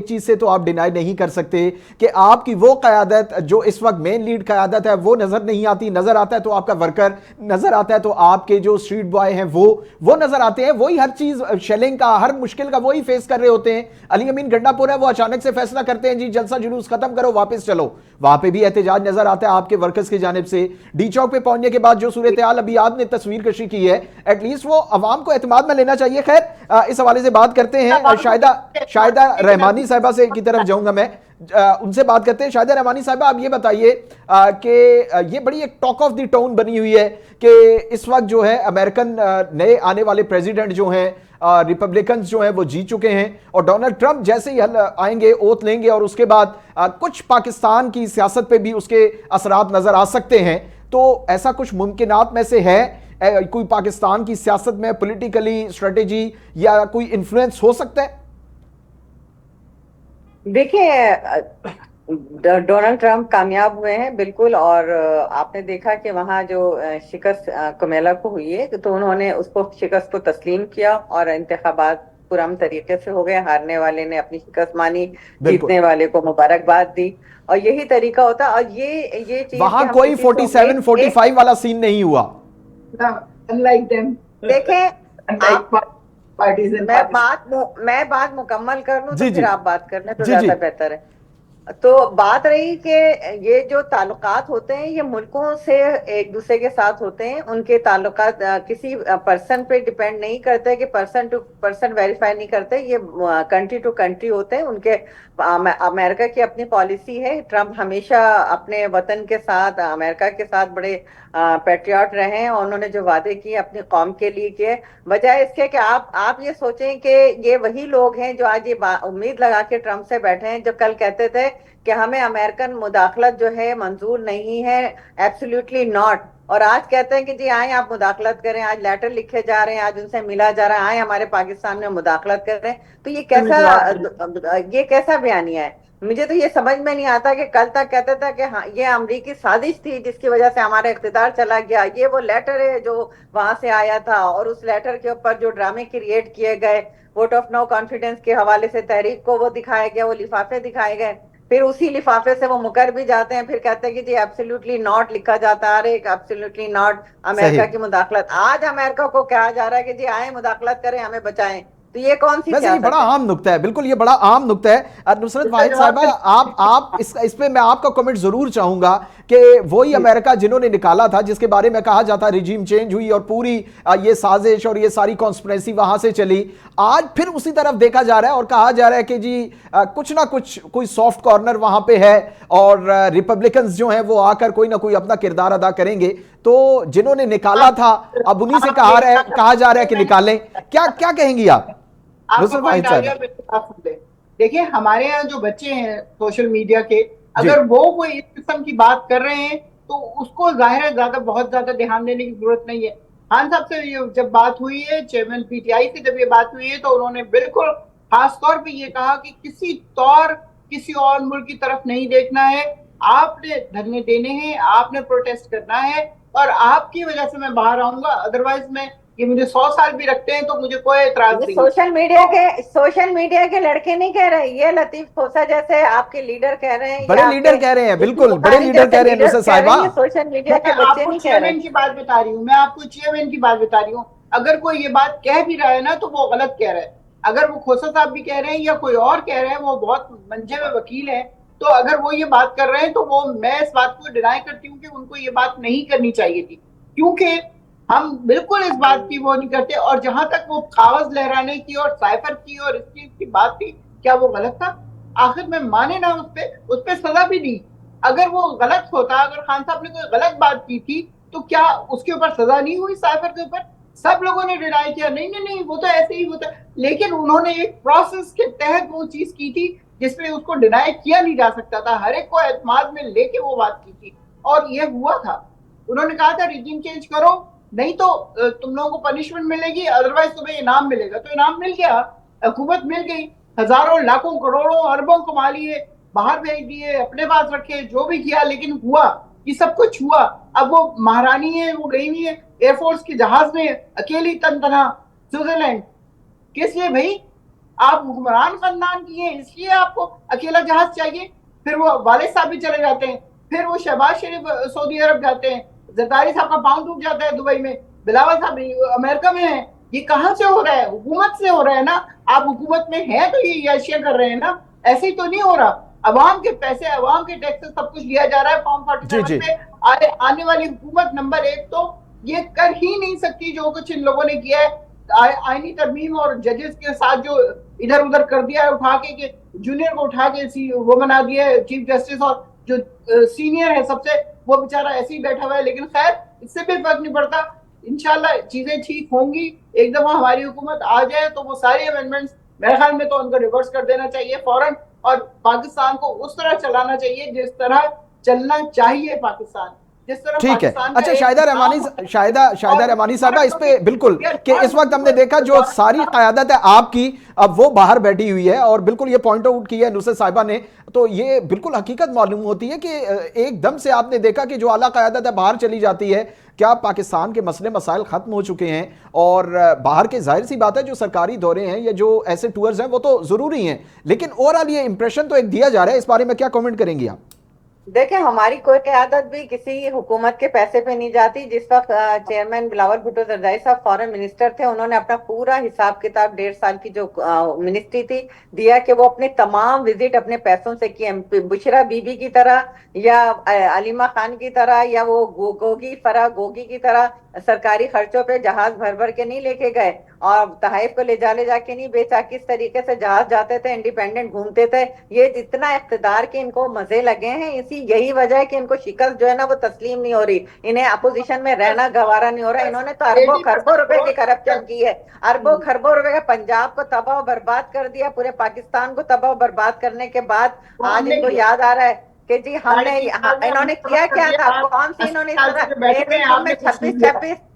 चीज से तो आप डिनाई नहीं कर सकते कि आपकी वो क़यादत जो इस वक्त मेन लीड क़यादत है वो नजर नहीं आती। नजर आता है तो आपका वर्कर नजर आता है, तो आपके जो स्ट्रीट बॉय हैं वो नजर आते हैं। वही हर चीज, शेलिंग का, हर मुश्किल का वही फेस कर रहे होते हैं। अली अमीन गंडापुर है, वो अचानक से फैसला करते हैं जी जलसा जुलूस खत्म करो, वापस चलो। वहां पे भी एहतजाज नजर आता है आपके वर्कर्स की जानिब से। डी चौक पे पहुंचने के बाद जो सूरत हाल अभी आपने तस्वीर कशी की है, एटलीस्ट वो अवाम को एतमाद में लेना चाहिए। खैर, इस हवाले से बात करते हैं। शाहिदा रहमानी साहिबा से की तरफ जाऊंगा मैं, उनसे बात करते हैं। शाहिदा रहमानी साहिबा, आप ये बताइए कि ये बड़ी एक टॉक ऑफ द टाउन बनी हुई है कि इस वक्त जो है अमेरिकन नए आने वाले प्रेसिडेंट जो हैं, रिपब्लिकन्स जो हैं वो जीत चुके हैं, और डोनाल्ड ट्रंप जैसे ही आएंगे, ओथ लेंगे, और उसके बाद कुछ पाकिस्तान की सियासत पे भी उसके असरात नजर आ सकते हैं। तो ऐसा कुछ मुमकिनात में से है कोई पाकिस्तान की सियासत में पॉलिटिकली स्ट्रेटेजी या कोई इन्फ्लुएंस हो सकता है? देखिए, डोनाल्ड ट्रंप कामयाब हुए हैं बिल्कुल, और आपने देखा कि वहाँ जो शिकस्त कमेला को हुई है, तो उन्होंने उसको शिकस्त को तस्लीम किया और इंतखाबात पुरअमन तरीके से हो गए। हारने वाले ने अपनी शिकस्त मानी, जीतने वाले को मुबारकबाद दी, और यही तरीका होता। और ये चीज वहां कोई 47-45 वाला सीन नहीं हुआ। Unlike them. देखें, आप मैं बात मुकम्मल कर लूं तो जी, फिर आप बात कर लें तो जी, ज्यादा जी। बेहतर है। तो बात रही कि ये जो ताल्लुकात होते हैं ये मुल्कों से एक दूसरे के साथ होते हैं। उनके ताल्लुकात किसी पर्सन पे डिपेंड नहीं करते कि पर्सन टू पर्सन वेरीफाई नहीं करते, ये कंट्री टू कंट्री होते हैं। उनके अमेरिका की अपनी पॉलिसी है। ट्रंप हमेशा अपने वतन के साथ, अमेरिका के साथ बड़े पैट्रियट रहे हैं, और उन्होंने जो वादे किए अपनी कौम के लिए किए। वजह इसके कि आप ये सोचें कि ये वही लोग हैं जो आज ये उम्मीद लगा के ट्रंप से बैठे हैं, जो कल कहते थे कि हमें अमेरिकन मुदाखलत जो है मंजूर नहीं है, एब्सोल्युटली नॉट, और आज कहते हैं कि जी आए आप मुदाखलत करें। आज लेटर लिखे जा रहे हैं, आज उनसे मिला जा रहा है, आए हमारे पाकिस्तान में मुदाखलत करें। तो ये कैसा बयानिया है? मुझे तो ये समझ में नहीं आता कि कल तक कहते थे कि हाँ ये अमरीकी साजिश थी जिसकी वजह से हमारा इख्तिदार चला गया। ये वो लेटर है जो वहां से आया था, और उस लेटर के ऊपर जो ड्रामे क्रिएट किए गए, वोट ऑफ नो कॉन्फिडेंस के हवाले से तहरीक को वो दिखाया गया, वो लिफाफे दिखाए गए, फिर उसी लिफाफे से वो मुकर भी जाते हैं, फिर कहते हैं कि जी एब्सोल्युटली नॉट लिखा जाता है, एब्सोल्युटली नॉट अमेरिका की मुदाखलत। आज अमेरिका को कहा जा रहा है कि जी आए मुदाखलत करें, हमें बचाएं। तो ये कौन सी वैसे ये बड़ा आम नुक्ता है, बिल्कुल ये बड़ा आम नुक्ता है। नुसरत वाहिद साहिबा, आप इस पे मैं आपका कमेंट जरूर चाहूंगा कि वही अमेरिका जिन्होंने निकाला था, जिसके बारे में कहा जाता रिजीम चेंज हुई और पूरी ये साजिश और ये सारी कॉन्स्पिरेसी वहां से चली, आज फिर उसी तरफ देखा जा रहा है और कहा जा रहा है कि जी कुछ ना कुछ कोई सॉफ्ट कॉर्नर वहां पे है, और रिपब्लिकन्स जो हैं वो आकर कोई ना कोई अपना किरदार अदा करेंगे। तो जिन्होंने निकाला था अब उन्हीं से कहा जा रहा है कि निकालें। क्या क्या कहेंगी आप? देखिए, हमारे यहाँ जो बच्चे हैं सोशल मीडिया के, अगर वो कोई इस किस्म की बात कर रहे हैं तो उसको जाहिर है बहुत ज्यादा ध्यान देने की जरूरत नहीं है। खान साहब से ये जब बात हुई है, चेयरमैन पीटीआई से जब ये बात हुई है, तो उन्होंने बिल्कुल खास तौर पे ये कहा कि किसी और मुल्क की तरफ नहीं देखना है, आपने धरने देने हैं, आपने प्रोटेस्ट करना है, और आपकी वजह से मैं बाहर आऊंगा, अदरवाइज मैं ये मुझे 100 साल भी रखते हैं तो मुझे कोई एतराज नहीं। सोशल मीडिया के लड़के नहीं कह रहे, ये लतीफ खोसा जैसे आपके लीडर कह रहे हैं, बड़े लीडर कह रहे हैं, बिल्कुल बड़े लीडर कह रहे हैं साहिबा। सोशल मीडिया के बच्चे नहीं कह रहे। की बात बता रही हूँ मैं, आपको चेयरमैन की बात बता रही हूँ। अगर कोई ये बात कह भी रहा है ना तो वो गलत कह रहा है। अगर वो खोसा साहब भी कह रहे हैं या कोई और कह रहे हैं, वो बहुत मंजे में वकील है, तो अगर वो ये बात कर रहे हैं तो वो, मैं इस बात को डिनाई करती हूँ कि उनको ये बात नहीं करनी चाहिए थी, क्योंकि हम बिल्कुल इस बात की वो नहीं करते। और जहां तक वो कागज लहराने की और साइफर की और इस चीज की बात थी, क्या वो गलत था? आखिर में माने ना उस पे सजा भी दी। अगर वो गलत होता, अगर खान साहब ने कोई गलत बात की थी, तो क्या उसके ऊपर सजा नहीं हुई? साइफर के ऊपर सब लोगों ने डिनाई किया, नहीं नहीं नहीं वो तो ऐसे ही होता। लेकिन उन्होंने एक प्रोसेस के तहत वो चीज की थी जिसमें उसको डिनाई किया नहीं जा सकता था, हर एक को एतमाद में लेके वो बात की थी, और ये हुआ था। उन्होंने कहा था रिजीम चेंज करो, नहीं तो तुम लोगों को पनिशमेंट मिलेगी, अदरवाइज तुम्हें इनाम मिलेगा। तो इनाम मिल गया, हुकूमत मिल गई, हजारों लाखों करोड़ों अरबों कमा लिए, बाहर भेज दिए, अपने पास रखे, जो भी किया, लेकिन हुआ, ये सब कुछ हुआ। अब वो महारानी है, वो गई हुई है एयरफोर्स के जहाज में अकेली तन तना स्विट्जरलैंड। किस लिए भाई? आप हुक्मरान खानदान की हैं, इसलिए आपको अकेला जहाज चाहिए। फिर वो वाले साहब भी चले जाते हैं, फिर वो शहबाज शरीफ सऊदी अरब जाते हैं, जरदारी साहब का पांव टूट जाता है दुबई में, बिलावल साहब अमेरिका में है। ये कहां से हो रहा है? हुकूमत से हो रहा है ना। आप हुकूमत में हैं तो ये याशिया कर रहे हैं ना, ऐसे ही तो नहीं हो रहा। अवाम के पैसे, अवाम के टैक्सेस, सब कुछ लिया जा रहा है फॉर्म 47 पे। आने वाली हुकूमत नंबर 1 तो ये कर ही नहीं सकती जो कुछ इन लोगों ने किया है। आईनी तरमीम और जजेस के साथ जो इधर उधर कर दिया है, उठा के जूनियर को उठा के वो बना दिया है चीफ जस्टिस, और जो सीनियर है सबसे, वो बेचारा ऐसे ही बैठा हुआ है। लेकिन खैर, इससे भी फर्क नहीं पड़ता, इंशाल्लाह चीजें ठीक होंगी। एक दफा हमारी हुकूमत आ जाए तो वो सारे अमेंडमेंट्स, मेरे ख्याल में तो उनको रिवर्स कर देना चाहिए फौरन, और पाकिस्तान को उस तरह चलाना चाहिए जिस तरह चलना चाहिए पाकिस्तान, जिस तरह ठीक है। पाकिस्तान अच्छा, का शाहिदा रहमानी साहबा, इस पे बिल्कुल कि और इस वक्त हमने देखा जो सारी क़यादत है आपकी, अब वो बाहर बैठी हुई है, और बिल्कुल ये पॉइंट आउट किया है नुसरत साहिबा ने, तो ये बिल्कुल हकीकत मालूम होती है कि एकदम से आपने देखा कि जो आला क़यादत है बाहर चली जाती है। क्या पाकिस्तान के मसले मसाइल खत्म हो चुके हैं? और बाहर के, जाहिर सी बात है, जो सरकारी दौरे हैं या जो ऐसे टूर्स हैं वो तो जरूरी हैं, लेकिन ओवरऑल ये इंप्रेशन तो एक दिया जा रहा है, इस बारे में क्या कमेंट करेंगी आप? देखिए, हमारी कोई क़यादत भी किसी हुकूमत के पैसे पे नहीं जाती। जिस वक्त चेयरमैन बिलावल भुट्टो जरदारी साहब फॉरेन मिनिस्टर थे, उन्होंने अपना पूरा हिसाब किताब 1.5 साल की जो मिनिस्ट्री थी दिया कि वो अपने तमाम विजिट अपने पैसों से किए। बुशरा बीबी की तरह या अलीमा खान की तरह या वो फरा गोगी की तरह सरकारी खर्चों पे जहाज भर भर के नहीं लेके गए और तहाइफ को ले जाके नहीं बेचा। किस तरीके से जहाज जाते थे, इंडिपेंडेंट घूमते थे। ये जितना इख्तिदार के इनको मजे लगे हैं, यही वजह है कि इनको शिकस्त जो है ना वो तस्लीम नहीं हो रही, इन्हें अपोजिशन में रहना गवारा नहीं हो रहा। इन्होंने तो अरबों खरबों रुपए की करप्शन की है, अरबों खरबों रुपए का पंजाब को तबाह बर्बाद कर दिया, पूरे पाकिस्तान को तबाह बर्बाद करने के बाद आज इनको याद आ रहा है कि जी इन्होंने किया क्या था। कौन सी इन्होंने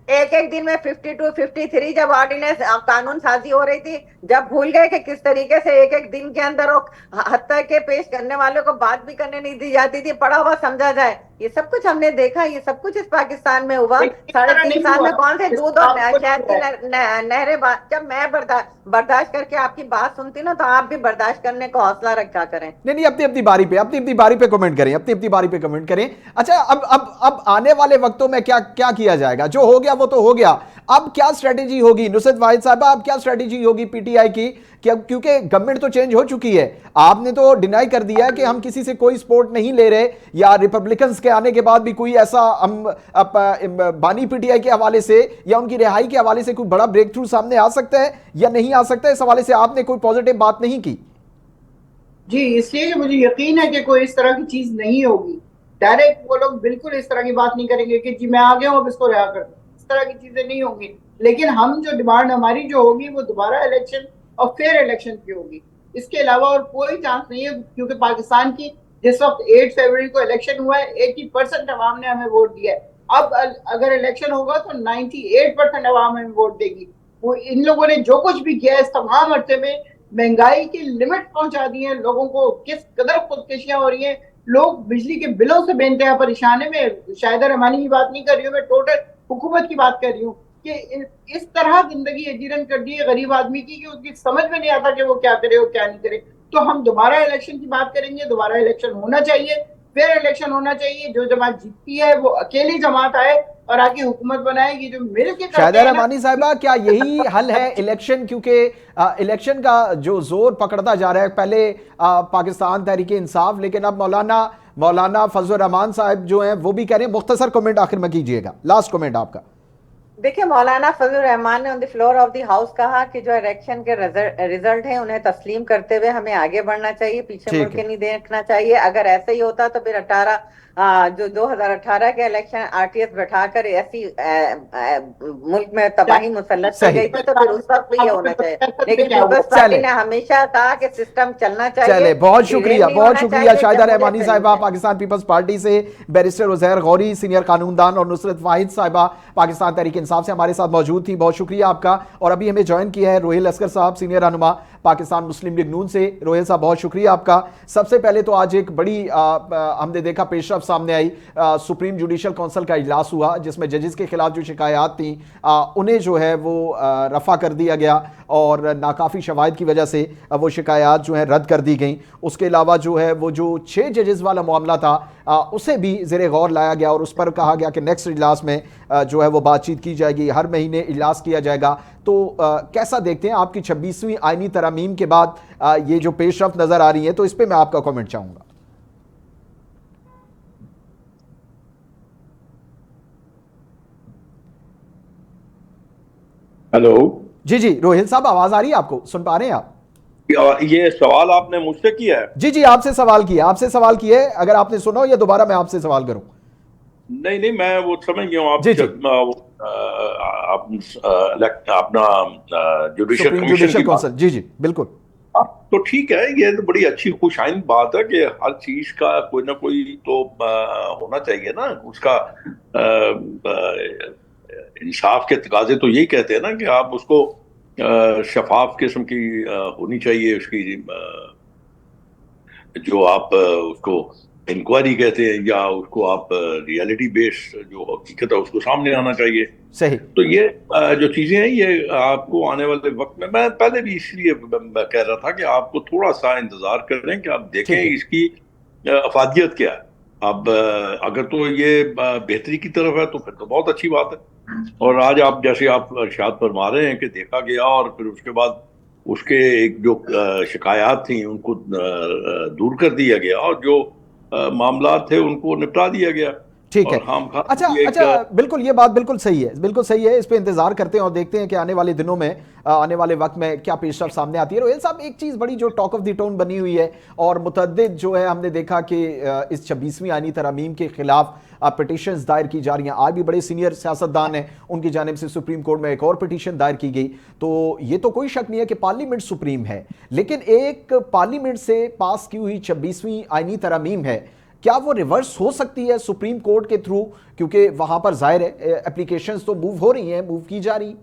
एक एक दिन में 52, 53 जब ऑर्डिनेंस कानून साजी हो रही थी, जब भूल गए कि किस तरीके से एक एक दिन के अंदर वो हत्या के पेश करने वालों को बात भी करने नहीं दी जाती थी, पड़ा हुआ समझा जाए। ये सब कुछ हमने देखा, ये सब कुछ इस पाकिस्तान में हुआ। 3.5 साल में कौन से दूध और शहद की नहरें। जब मैं बर्दाश्त करके आपकी बात सुनती ना, तो आप भी बर्दाश्त करने को हौसला रखा करें। नहीं, अपनी बारी पे कमेंट करें, अपनी बारी पे कमेंट करें। अच्छा, अब आने वाले वक्तों में क्या क्या किया जाएगा? जो हो गया वो तो हो गया, अब क्या स्ट्रेटेजी होगी नुसरत वाहिद साहबा? अब क्या स्ट्रेटेजी होगी पीटीआई की? क्योंकि गवर्नमेंट तो चेंज हो चुकी है, आपने तो डिनाई कर दिया है कि हम किसी से कोई सपोर्ट नहीं ले रहे, या रिपब्लिकन्स के आने के बाद भी कोई ऐसा हम बानी पीटीआई के हवाले से या उनकी रिहाई के हवाले से कोई बड़ा ब्रेक थ्रू सामने आ सकता है या नहीं आ सकता है, इस हवाले से आपने कोई पॉजिटिव बात नहीं की? जी, इसलिए मुझे यकीन है कि कोई इस तरह की चीज नहीं होगी। डायरेक्ट वो लोग बिल्कुल इस तरह की बात नहीं करेंगे कि जी मैं आ गया हूं अब इसको रिहा कर दूं, इस तरह की चीजें नहीं होंगी। लेकिन हम जो डिमांड हमारी जो होगी वो दोबारा इलेक्शन और फेयर इलेक्शन की होगी, इसके अलावा और कोई चांस नहीं है। क्योंकि पाकिस्तान की जिस वक्त 8 फरवरी को इलेक्शन हुआ है, 80% अवाम ने हमें वोट दिया है। अब अगर इलेक्शन होगा तो 98% अवाम हमें वोट देगी। वो इन लोगों ने जो कुछ भी किया है इस तमाम अरसे में, महंगाई की लिमिट पहुंचा दी है लोगों को, किस कदर खुदकशियां हो रही हैं, लोग बिजली के बिलों से बेइंतहा परेशान है। मैं शाहिदा रहमानी की बात नहीं कर रही हूँ, मैं टोटल हुकूमत की बात कर रही हूँ कि इस तरह जिंदगी अजीरन कर दी है गरीब आदमी की कि उसकी समझ में नहीं आता कि वो क्या करे और क्या नहीं करे। तो हम दोबारा इलेक्शन की बात करेंगे, दोबारा इलेक्शन होना चाहिए, फेयर इलेक्शन होना चाहिए। जो जमात जीतती है वो अकेली जमात आए, और आगे हुकूमत बनाएगी जो मिल के करते शाहिदा हैं ना। रहमानी साहिबा, क्या यही हल है इलेक्शन? क्योंकि इलेक्शन का जो जोर पकड़ता जा रहा है, पहले पाकिस्तान तहरीक इंसाफ, लेकिन अब मौलाना फजल रहमान साहब जो हैं वो भी कह रहे हैं। मुख्तसर कमेंट आखिर में कीजिएगा, लास्ट कमेंट आपका। देखिए, मौलाना फजल रहमान ने on the floor of the house कहा कि जो इलेक्शन के रिजल्ट हैं उन्हें तस्लीम करते हुए हमें आगे बढ़ना चाहिए, पीछे मुड़ के नहीं देखना चाहिए। अगर ऐसा ही होता तो फिर 2018 के इलेक्शन आरटीएस बैठाकर ऐसी मुल्क में तबाही मुसल्लत की गई थी, तो फिर उस वक्त भी ये होना चाहिए। लेकिन पीपल्स पार्टी ने हमेशा कहा कि सिस्टम चलना चाहिए। चले, बहुत शुक्रिया शाहिदा रहमानी साहिबा पाकिस्तान पीपल्स पार्टी से, बैरिस्टर उजैर गौरी सीनियर कानूनदान और नुसरत वाहिद साहिबा पाकिस्तान तहरीक इंसाफ से हमारे साथ मौजूद थी। बहुत शुक्रिया आपका। और अभी हमें ज्वाइन किया है रोहिल असगर साहब, सीनियर रहनुमा पाकिस्तान मुस्लिम लीग नून से। रोहिल साहब, बहुत शुक्रिया आपका। सबसे पहले तो आज एक बड़ी हमने देखा पेशरफ सामने आई, सुप्रीम जुडिशल काउंसिल का इजलास हुआ जिसमें जजेस के खिलाफ जो शिकायत थी उन्हें जो है वो रफा कर दिया गया और नाकाफी शवाहिद की वजह से वो शिकायत जो है रद्द कर दी गई। उसके अलावा जो है वो जो 6 जजेस वाला मामला था उसे भी ज़ेरे गौर लाया गया और उस पर कहा गया कि नेक्स्ट इजलास में जो है वो बातचीत की जाएगी, हर महीने इजलास किया जाएगा। तो कैसा देखते हैं आपकी 26वीं आईनी तरमीम के बाद ये जो पेशरफ नजर आ रही है, तो इस पर मैं आपका कमेंट चाहूंगा। हेलो जी जी रोहिल साहब, आवाज आ रही है आपको? सुन पा रहे हैं आप? ये सवाल आपने मुझसे किया है? जी जी, आपसे सवाल किया है। अगर आपने सुना हो या दोबारा मैं आपसे सवाल करूं? नहीं, मैं वो समझ गया हूँ। आप अपना जुडिशल काउंसिल, जी जी बिल्कुल। तो ठीक है, ये तो बड़ी अच्छी खुशाइन बात है कि हर चीज का कोई ना कोई तो होना चाहिए ना। उसका इंसाफ के तकाजे तो यही कहते हैं ना कि आप उसको शफाफ किस्म की होनी चाहिए उसकी, जो आप उसको इंक्वायरी कहते हैं या उसको आप रियलिटी बेस्ड जो हकीकत है उसको सामने आना चाहिए। सही। तो ये जो चीजें हैं ये आपको आने वाले वक्त में, मैं पहले भी इसलिए कह रहा था कि आपको थोड़ा सा इंतजार करें कि आप देखें इसकी अफादियत क्या है। अब अगर तो ये बेहतरी की तरफ है तो फिर तो बहुत अच्छी बात है। और आज आप जैसे आप इरशाद फरमा रहे हैं कि देखा गया और फिर उसके बाद उसके एक जो शिकायत थी उनको दूर कर दिया गया और जो मामला थे उनको निपटा दिया गया। ठीक है। अच्छा, बिल्कुल ये बात बिल्कुल सही है। इस पे इंतजार करते हैं और देखते हैं कि आने वाले दिनों में, आने वाले वक्त में क्या पेशरफ सामने आती है। रोहिल साहब, एक चीज बड़ी जो टॉक ऑफ द टाउन बनी हुई है और मुतअद्दिद जो है हमने देखा कि इस 26वीं आईनी तरमीम के खिलाफ पिटीशंस दायर की जा रही हैं। आज भी बड़े सीनियर सियासतदान हैं, उनकी जानिब से सुप्रीम कोर्ट में एक और पिटीशन दायर की गई। तो ये तो कोई शक नहीं है कि पार्लियामेंट सुप्रीम है, लेकिन एक पार्लियामेंट से पास की हुई 26वीं आईनी तरमीम है, क्या वो रिवर्स हो सकती है सुप्रीम कोर्ट के थ्रू? क्योंकि वहां पर जाहिर है एप्लीकेशंस तो मूव हो रही हैं, मूव की जा रही।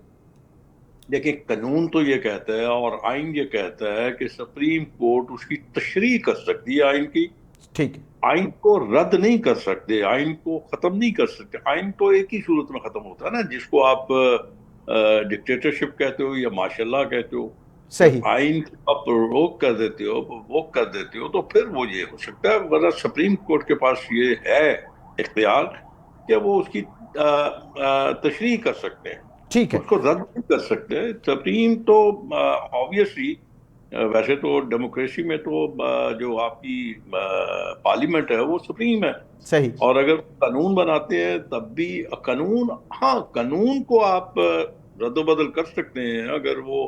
देखिए, कानून तो ये कहता है और आइन ये कहता है कि सुप्रीम कोर्ट उसकी तशरीह कर सकती है आइन की। ठीक, आइन को रद्द नहीं कर सकते, आइन को खत्म नहीं कर सकते। आइन तो एक ही सूरत में खत्म होता है ना, जिसको आप डिक्टेटरशिप कहते हो या माशाल्लाह कहते हो। सही, आइन आप रोक कर देते हो, वोक कर देते हो, तो फिर वो ये हो सकता है। वरना सुप्रीम कोर्ट के पास ये है इख्तियार कि वो उसकी तशरीह कर सकते हैं। ठीक है, उसको रद्द नहीं कर सकते। सुप्रीम तो ऑब्वियसली, वैसे तो डेमोक्रेसी में तो जो आपकी पार्लियामेंट है वो सुप्रीम है। सही। और अगर कानून बनाते हैं तब भी कानून, हाँ, कानून को आप रद्द-बदल कर सकते हैं अगर वो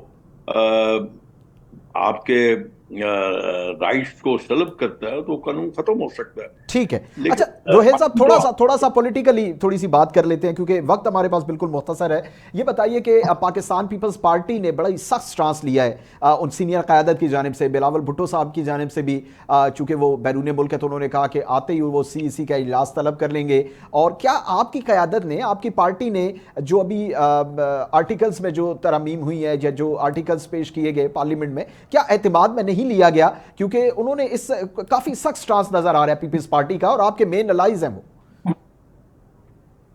आपके राइट्स को सलब करता है तो कानून खत्म हो सकता है। ठीक है। अच्छा रोहिल साहब, थोड़ा सा पॉलिटिकली थोड़ी सी बात कर लेते हैं क्योंकि वक्त हमारे पास बिल्कुल मुख्तसर है। ये बताइए कि पाकिस्तान पीपल्स पार्टी ने बड़ा ही सख्त स्टांस लिया है उन सीनियर क़यादत की जानिब से, बिलावल भुट्टो साहब की जानिब से भी, चूंकि वो बैरून मुल्क है तो उन्होंने कहा कि आते ही वो CEC का इजलास तलब कर लेंगे। और क्या आपकी क़यादत ने, आपकी पार्टी ने जो अभी आर्टिकल्स में जो तरमीम हुई है या जो आर्टिकल्स पेश किए गए पार्लियामेंट में, क्या एतमाद में नहीं लिया गया? क्योंकि उन्होंने इस काफी सख्त स्टांस नजर आ रहा है पीपल्स पार्टी का और आपके मेन एलाइज हैं वो।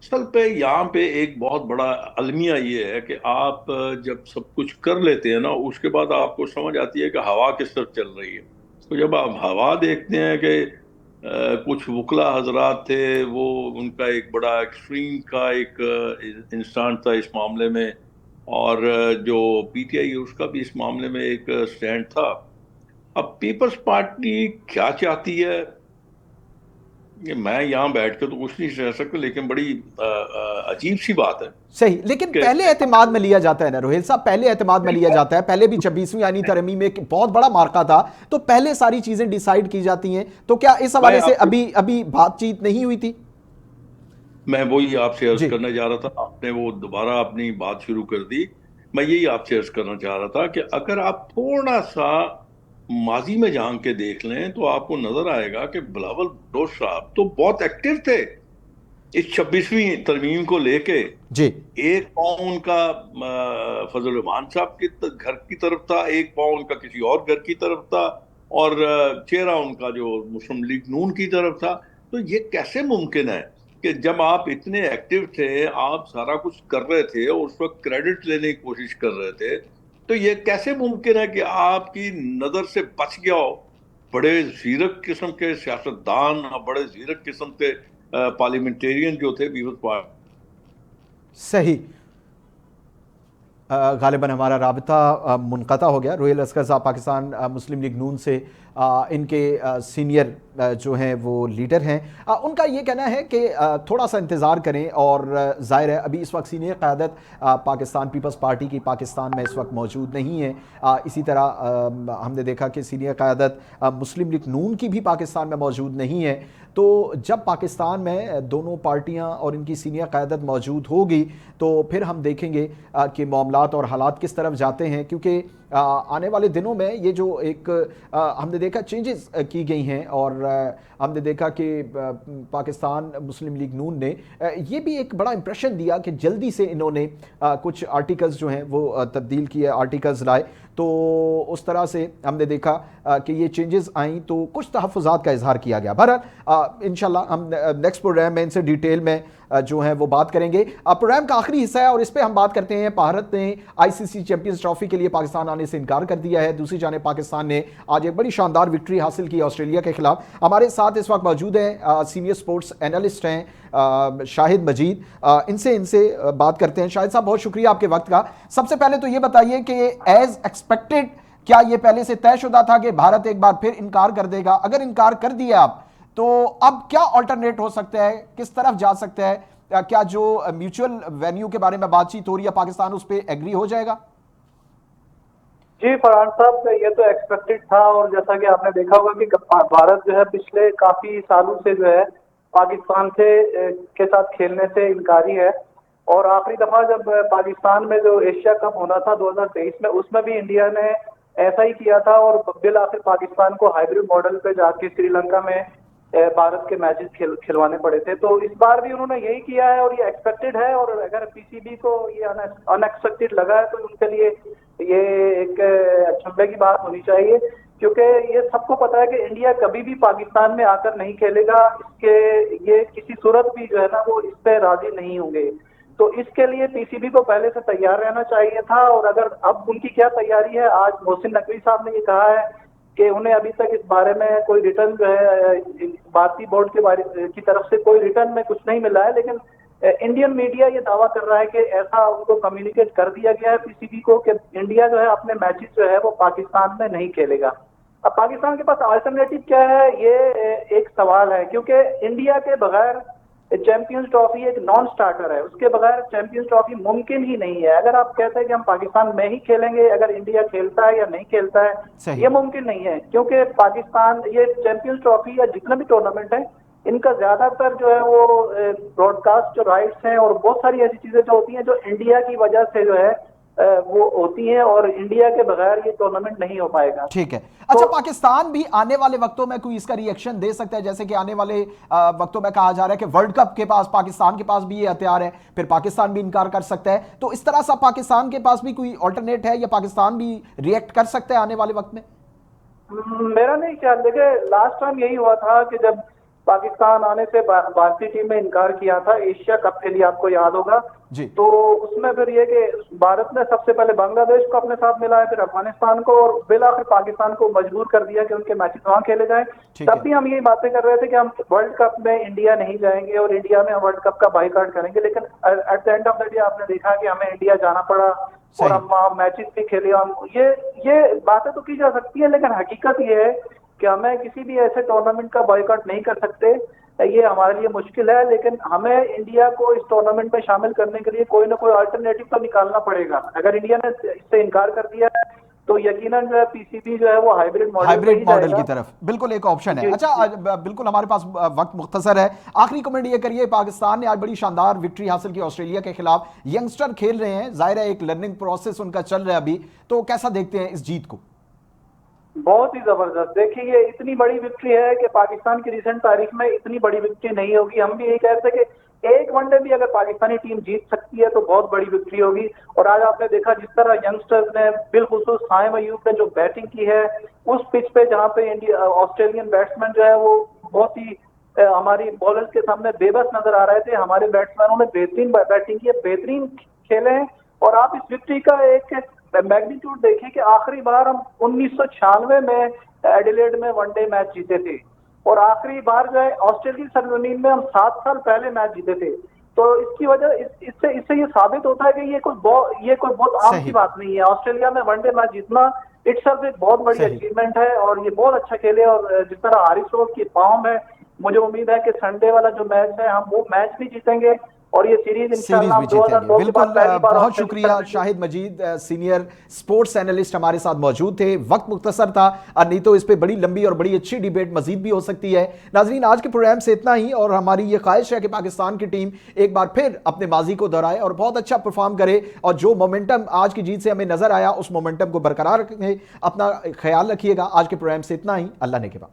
असल पे यहाँ पे एक बहुत बड़ा अलमिया ये है कि आप जब सब कुछ कर लेते हैं ना, उसके बाद आपको समझ आती है कि हवा किस तरफ चल रही है। तो जब आप हवा देखते हैं कि कुछ वकला हजरात थे, वो उनका एक बड़ा एक्सट्रीम का एक इंस्टांस था इस मामले में, और जो पीटीआई है उसका भी इस मामले में एक स्टैंड था। अब पीपल्स पार्टी क्या चाहती है, ये मैं यहाँ बैठ के तो कुछ नहीं कह सकता, लेकिन बड़ी अजीब सी बात है। सही, लेकिन पहले एतमाद में लिया जाता है ना रोहिल साहब, पहले एतमाद में लिया जाता है। पहले भी 26वीं आईनी तरमीम में एक बहुत बड़ा मार्का था, तो पहले सारी चीजें डिसाइड की जाती हैं। तो क्या इस हवाले से अभी बातचीत नहीं हुई थी? मैं वही आपसे अर्ज करना चाह रहा था, आपने वो दोबारा अपनी बात शुरू कर दी। मैं यही आपसे अर्ज करना चाह रहा था कि अगर आप थोड़ा सा माजी में झांक के देख लें तो आपको नजर आएगा कि बिलावल भुट्टो साहब तो बहुत एक्टिव थे इस 26वीं तरमीम को लेके जी। एक पाँव उनका फजल रहमान साहब के घर की तरफ था, एक पाँव उनका किसी और घर की तरफ था, और चेहरा उनका जो मुस्लिम लीग नून की तरफ था। तो ये कैसे मुमकिन है कि जब आप इतने एक्टिव थे, आप सारा कुछ कर रहे थे और उस वक्त क्रेडिट लेने की कोशिश कर रहे थे, तो ये कैसे मुमकिन है कि आपकी नजर से बच गया हो बड़े जीरक किस्म के सियासतदान और बड़े जीरक किस्म के पार्लियामेंटेरियन जो थे पीपल्स पार्टी। सही, गालिबन हमारा राबता मुनक़ता हो गया। रोहिल असगर साहब पाकिस्तान मुस्लिम लीग नून से इनके सीनियर जो हैं वो लीडर हैं। उनका ये कहना है कि थोड़ा सा इंतज़ार करें, और ज़ाहिर है अभी इस वक्त सीनियर क़यादत पाकिस्तान पीपल्स पार्टी की पाकिस्तान में इस वक्त मौजूद नहीं है। इसी तरह हमने देखा कि सीनियर क़यादत मुस्लिम लीग नून की भी पाकिस्तान में मौजूद नहीं है। तो जब पाकिस्तान में दोनों पार्टियां और इनकी सीनियर क़यादत मौजूद होगी तो फिर हम देखेंगे कि मामलात और हालात किस तरफ जाते हैं, क्योंकि आने वाले दिनों में ये जो एक हमने देखा चेंजेस की गई हैं, और हमने देखा कि पाकिस्तान मुस्लिम लीग नून ने ये भी एक बड़ा इंप्रेशन दिया कि जल्दी से इन्होंने कुछ आर्टिकल्स जो हैं वो तब्दील किए, आर्टिकल्स लाए। तो उस तरह से हमने देखा कि ये चेंजेस आई तो कुछ तहफ़्फ़ुज़ात का इजहार किया गया। बहरहाल इंशाल्लाह हम नेक्स्ट प्रोग्राम में इनसे डिटेल में जो है वो बात करेंगे। प्रोग्राम का आखिरी हिस्सा है और इस पे हम बात करते हैं। भारत ने आईसीसी चैंपियंस ट्रॉफी के लिए पाकिस्तान आने से इनकार कर दिया है। दूसरी जाने पाकिस्तान ने आज एक बड़ी शानदार विक्ट्री हासिल की ऑस्ट्रेलिया के खिलाफ। हमारे साथ इस वक्त मौजूद हैं सीनियर स्पोर्ट्स एनालिस्ट हैं शाहिद मजीद। इनसे बात करते हैं। शाहिद साहब, बहुत शुक्रिया आपके वक्त का। सबसे पहले तो ये बताइए कि एज एक्सपेक्टेड क्या ये पहले से तयशुदा था कि भारत एक बार फिर इनकार कर देगा? अगर इनकार कर दिया आप, तो अब क्या ऑल्टरनेट हो सकता है, किस तरफ जा सकता है? क्या जो म्यूचुअल वेन्यू के बारे में बातचीत हो रही है पाकिस्तान उस पर एग्री हो जाएगा? जी फरहान साहब, ये तो एक्सपेक्टेड था, और जैसा कि आपने देखा होगा कि भारत जो है पिछले काफी सालों से जो है पाकिस्तान के साथ खेलने से इनकारी है। और आखिरी दफा जब पाकिस्तान में जो एशिया कप होना था 2023 में, उसमें भी इंडिया ने ऐसा ही किया था, और बिल आखिर पाकिस्तान को हाइब्रिड मॉडल पे जाके श्रीलंका में भारत के मैचेस खिलवाने पड़े थे। तो इस बार भी उन्होंने यही किया है और ये एक्सपेक्टेड है। और अगर पीसीबी को ये अनएक्सपेक्टेड लगा है तो उनके लिए ये एक अचंभे की बात होनी चाहिए, क्योंकि ये सबको पता है कि इंडिया कभी भी पाकिस्तान में आकर नहीं खेलेगा। ये किसी सूरत भी जो है ना वो इस पे राजी नहीं होंगे। तो इसके लिए पीसीबी को पहले से तैयार रहना चाहिए था। और अगर अब उनकी क्या तैयारी है, आज मोहसिन नकवी साहब ने ये कहा है कि उन्हें अभी तक इस बारे में कोई रिटर्न जो है भारतीय बोर्ड की तरफ से कोई रिटर्न में कुछ नहीं मिला है, लेकिन इंडियन मीडिया ये दावा कर रहा है कि ऐसा उनको कम्युनिकेट कर दिया गया है पीसीबी को कि इंडिया जो है अपने मैचेस जो है वो पाकिस्तान में नहीं खेलेगा। अब पाकिस्तान के पास अल्टरनेटिव क्या है, ये एक सवाल है, क्योंकि इंडिया के बगैर चैंपियंस ट्रॉफी एक नॉन स्टार्टर है, उसके बगैर चैंपियंस ट्रॉफी मुमकिन ही नहीं है। अगर आप कहते हैं कि हम पाकिस्तान में ही खेलेंगे, अगर इंडिया खेलता है या नहीं खेलता है, ये मुमकिन नहीं है, क्योंकि पाकिस्तान ये चैंपियंस ट्रॉफी या जितना भी टूर्नामेंट है इनका ज्यादातर जो है वो ब्रॉडकास्ट जो राइट्स हैं और बहुत सारी ऐसी चीजें जो होती हैं जो इंडिया की वजह से जो है वो होती है, और इंडिया के बगैर ये टूर्नामेंट नहीं हो पाएगा। ठीक है। अच्छा, पाकिस्तान भी आने वाले वक्तों में कोई इसका रिएक्शन दे सकता है? जैसे कि आने वाले वक्तों में कहा जा रहा है कि वर्ल्ड कप के पास पाकिस्तान के पास भी ये हथियार है, फिर पाकिस्तान भी इनकार कर सकता है। तो इस तरह से पाकिस्तान के पास भी कोई ऑल्टरनेट है या पाकिस्तान भी रिएक्ट कर सकता है आने वाले वक्त में? मेरा नहीं ख्याल। देखिए, लास्ट टाइम यही हुआ था कि जब पाकिस्तान आने से भारतीय टीम में इनकार किया था एशिया कप के लिए, आपको याद होगा जी। तो उसमें फिर ये कि भारत ने सबसे पहले बांग्लादेश को अपने साथ मिलाया, फिर अफगानिस्तान को, और बिलाखिर पाकिस्तान को मजबूर कर दिया कि उनके मैचेस वहां खेले जाएं। तब भी हम यही बातें कर रहे थे कि हम वर्ल्ड कप में इंडिया नहीं जाएंगे और इंडिया में वर्ल्ड कप का बाइकआउट करेंगे, लेकिन at the end of the day आपने देखा कि हमें इंडिया जाना पड़ा और हम वहाँ मैचेस भी खेले। हम ये बातें तो की जा सकती है, लेकिन हकीकत ये है कि हमें किसी भी ऐसे टूर्नामेंट का बॉयकॉट नहीं कर सकते, ये हमारे लिए मुश्किल है, लेकिन हमें इंडिया को इस टूर्नामेंट में शामिल करने के लिए कोई ना कोई अल्टरनेटिव तो निकालना पड़ेगा। अगर इंडिया ने इससे इनकार कर दिया तो यकीनन जो है पीसीबी जो है वो हाइब्रिड मॉडल की तरफ बिल्कुल एक ऑप्शन है। अच्छा, बिल्कुल हमारे पास वक्त मुख्तसर है, आखिरी कमेंट ये करिए, पाकिस्तान ने आज बड़ी शानदार विक्ट्री हासिल की ऑस्ट्रेलिया के खिलाफ, यंगस्टर खेल रहे हैं, जाहिर है एक लर्निंग प्रोसेस उनका चल रहा है अभी, तो कैसा देखते हैं इस जीत को? बहुत ही जबरदस्त। देखिए ये इतनी बड़ी विक्ट्री है कि पाकिस्तान की रिसेंट तारीख में इतनी बड़ी विक्ट्री नहीं होगी। हम भी यही कहते हैं कि एक वनडे भी अगर पाकिस्तानी टीम जीत सकती है तो बहुत बड़ी विक्ट्री होगी। और आज आपने देखा जिस तरह यंगस्टर्स ने, बिलखुसूस साइम अयूब ने जो बैटिंग की है उस पिच पे, जहाँ पे इंडिया ऑस्ट्रेलियन बैट्समैन जो है वो बहुत ही हमारी बॉलर्स के सामने बेबस नजर आ रहे थे, हमारे बैट्समैनों ने बेहतरीन बैटिंग की है, बेहतरीन खेले हैं। और आप इस विक्ट्री का एक मैग्नीट्यूड देखिए कि आखिरी बार हम 1996 में एडिलेड में वनडे मैच जीते थे और आखिरी बार जो है ऑस्ट्रेलिया सरजमीन में हम 7 साल पहले मैच जीते थे। तो इसकी वजह इससे ये साबित होता है कि ये कोई बहुत आम की बात नहीं है। ऑस्ट्रेलिया में वनडे मैच जीतना इटसेल्फ एक बहुत बड़ी अचीवमेंट है और ये बहुत अच्छा खेले। और जिस तरह हारिस रोफ की फॉर्म है, मुझे उम्मीद है कि संडे वाला जो मैच है हम वो मैच भी जीतेंगे और ये सीरीज इंशाल्लाह भी जीतेंगे। बिल्कुल, बहुत शुक्रिया शाहिद मजीद, सीनियर स्पोर्ट्स एनालिस्ट हमारे साथ मौजूद थे। वक्त मुख्तसर था और नहीं तो इस पे बड़ी लंबी और बड़ी अच्छी डिबेट मजीद भी हो सकती है। नाजरीन, आज के प्रोग्राम से इतना ही और हमारी ये ख्वाहिश है कि पाकिस्तान की टीम एक बार फिर अपने माजी को दोहराए और बहुत अच्छा परफॉर्म करे और जो मोमेंटम आज की जीत से हमें नजर आया उस मोमेंटम को बरकरार रखें। अपना ख्याल रखिएगा। आज के प्रोग्राम से इतना ही, अल्लाह ने के बाद।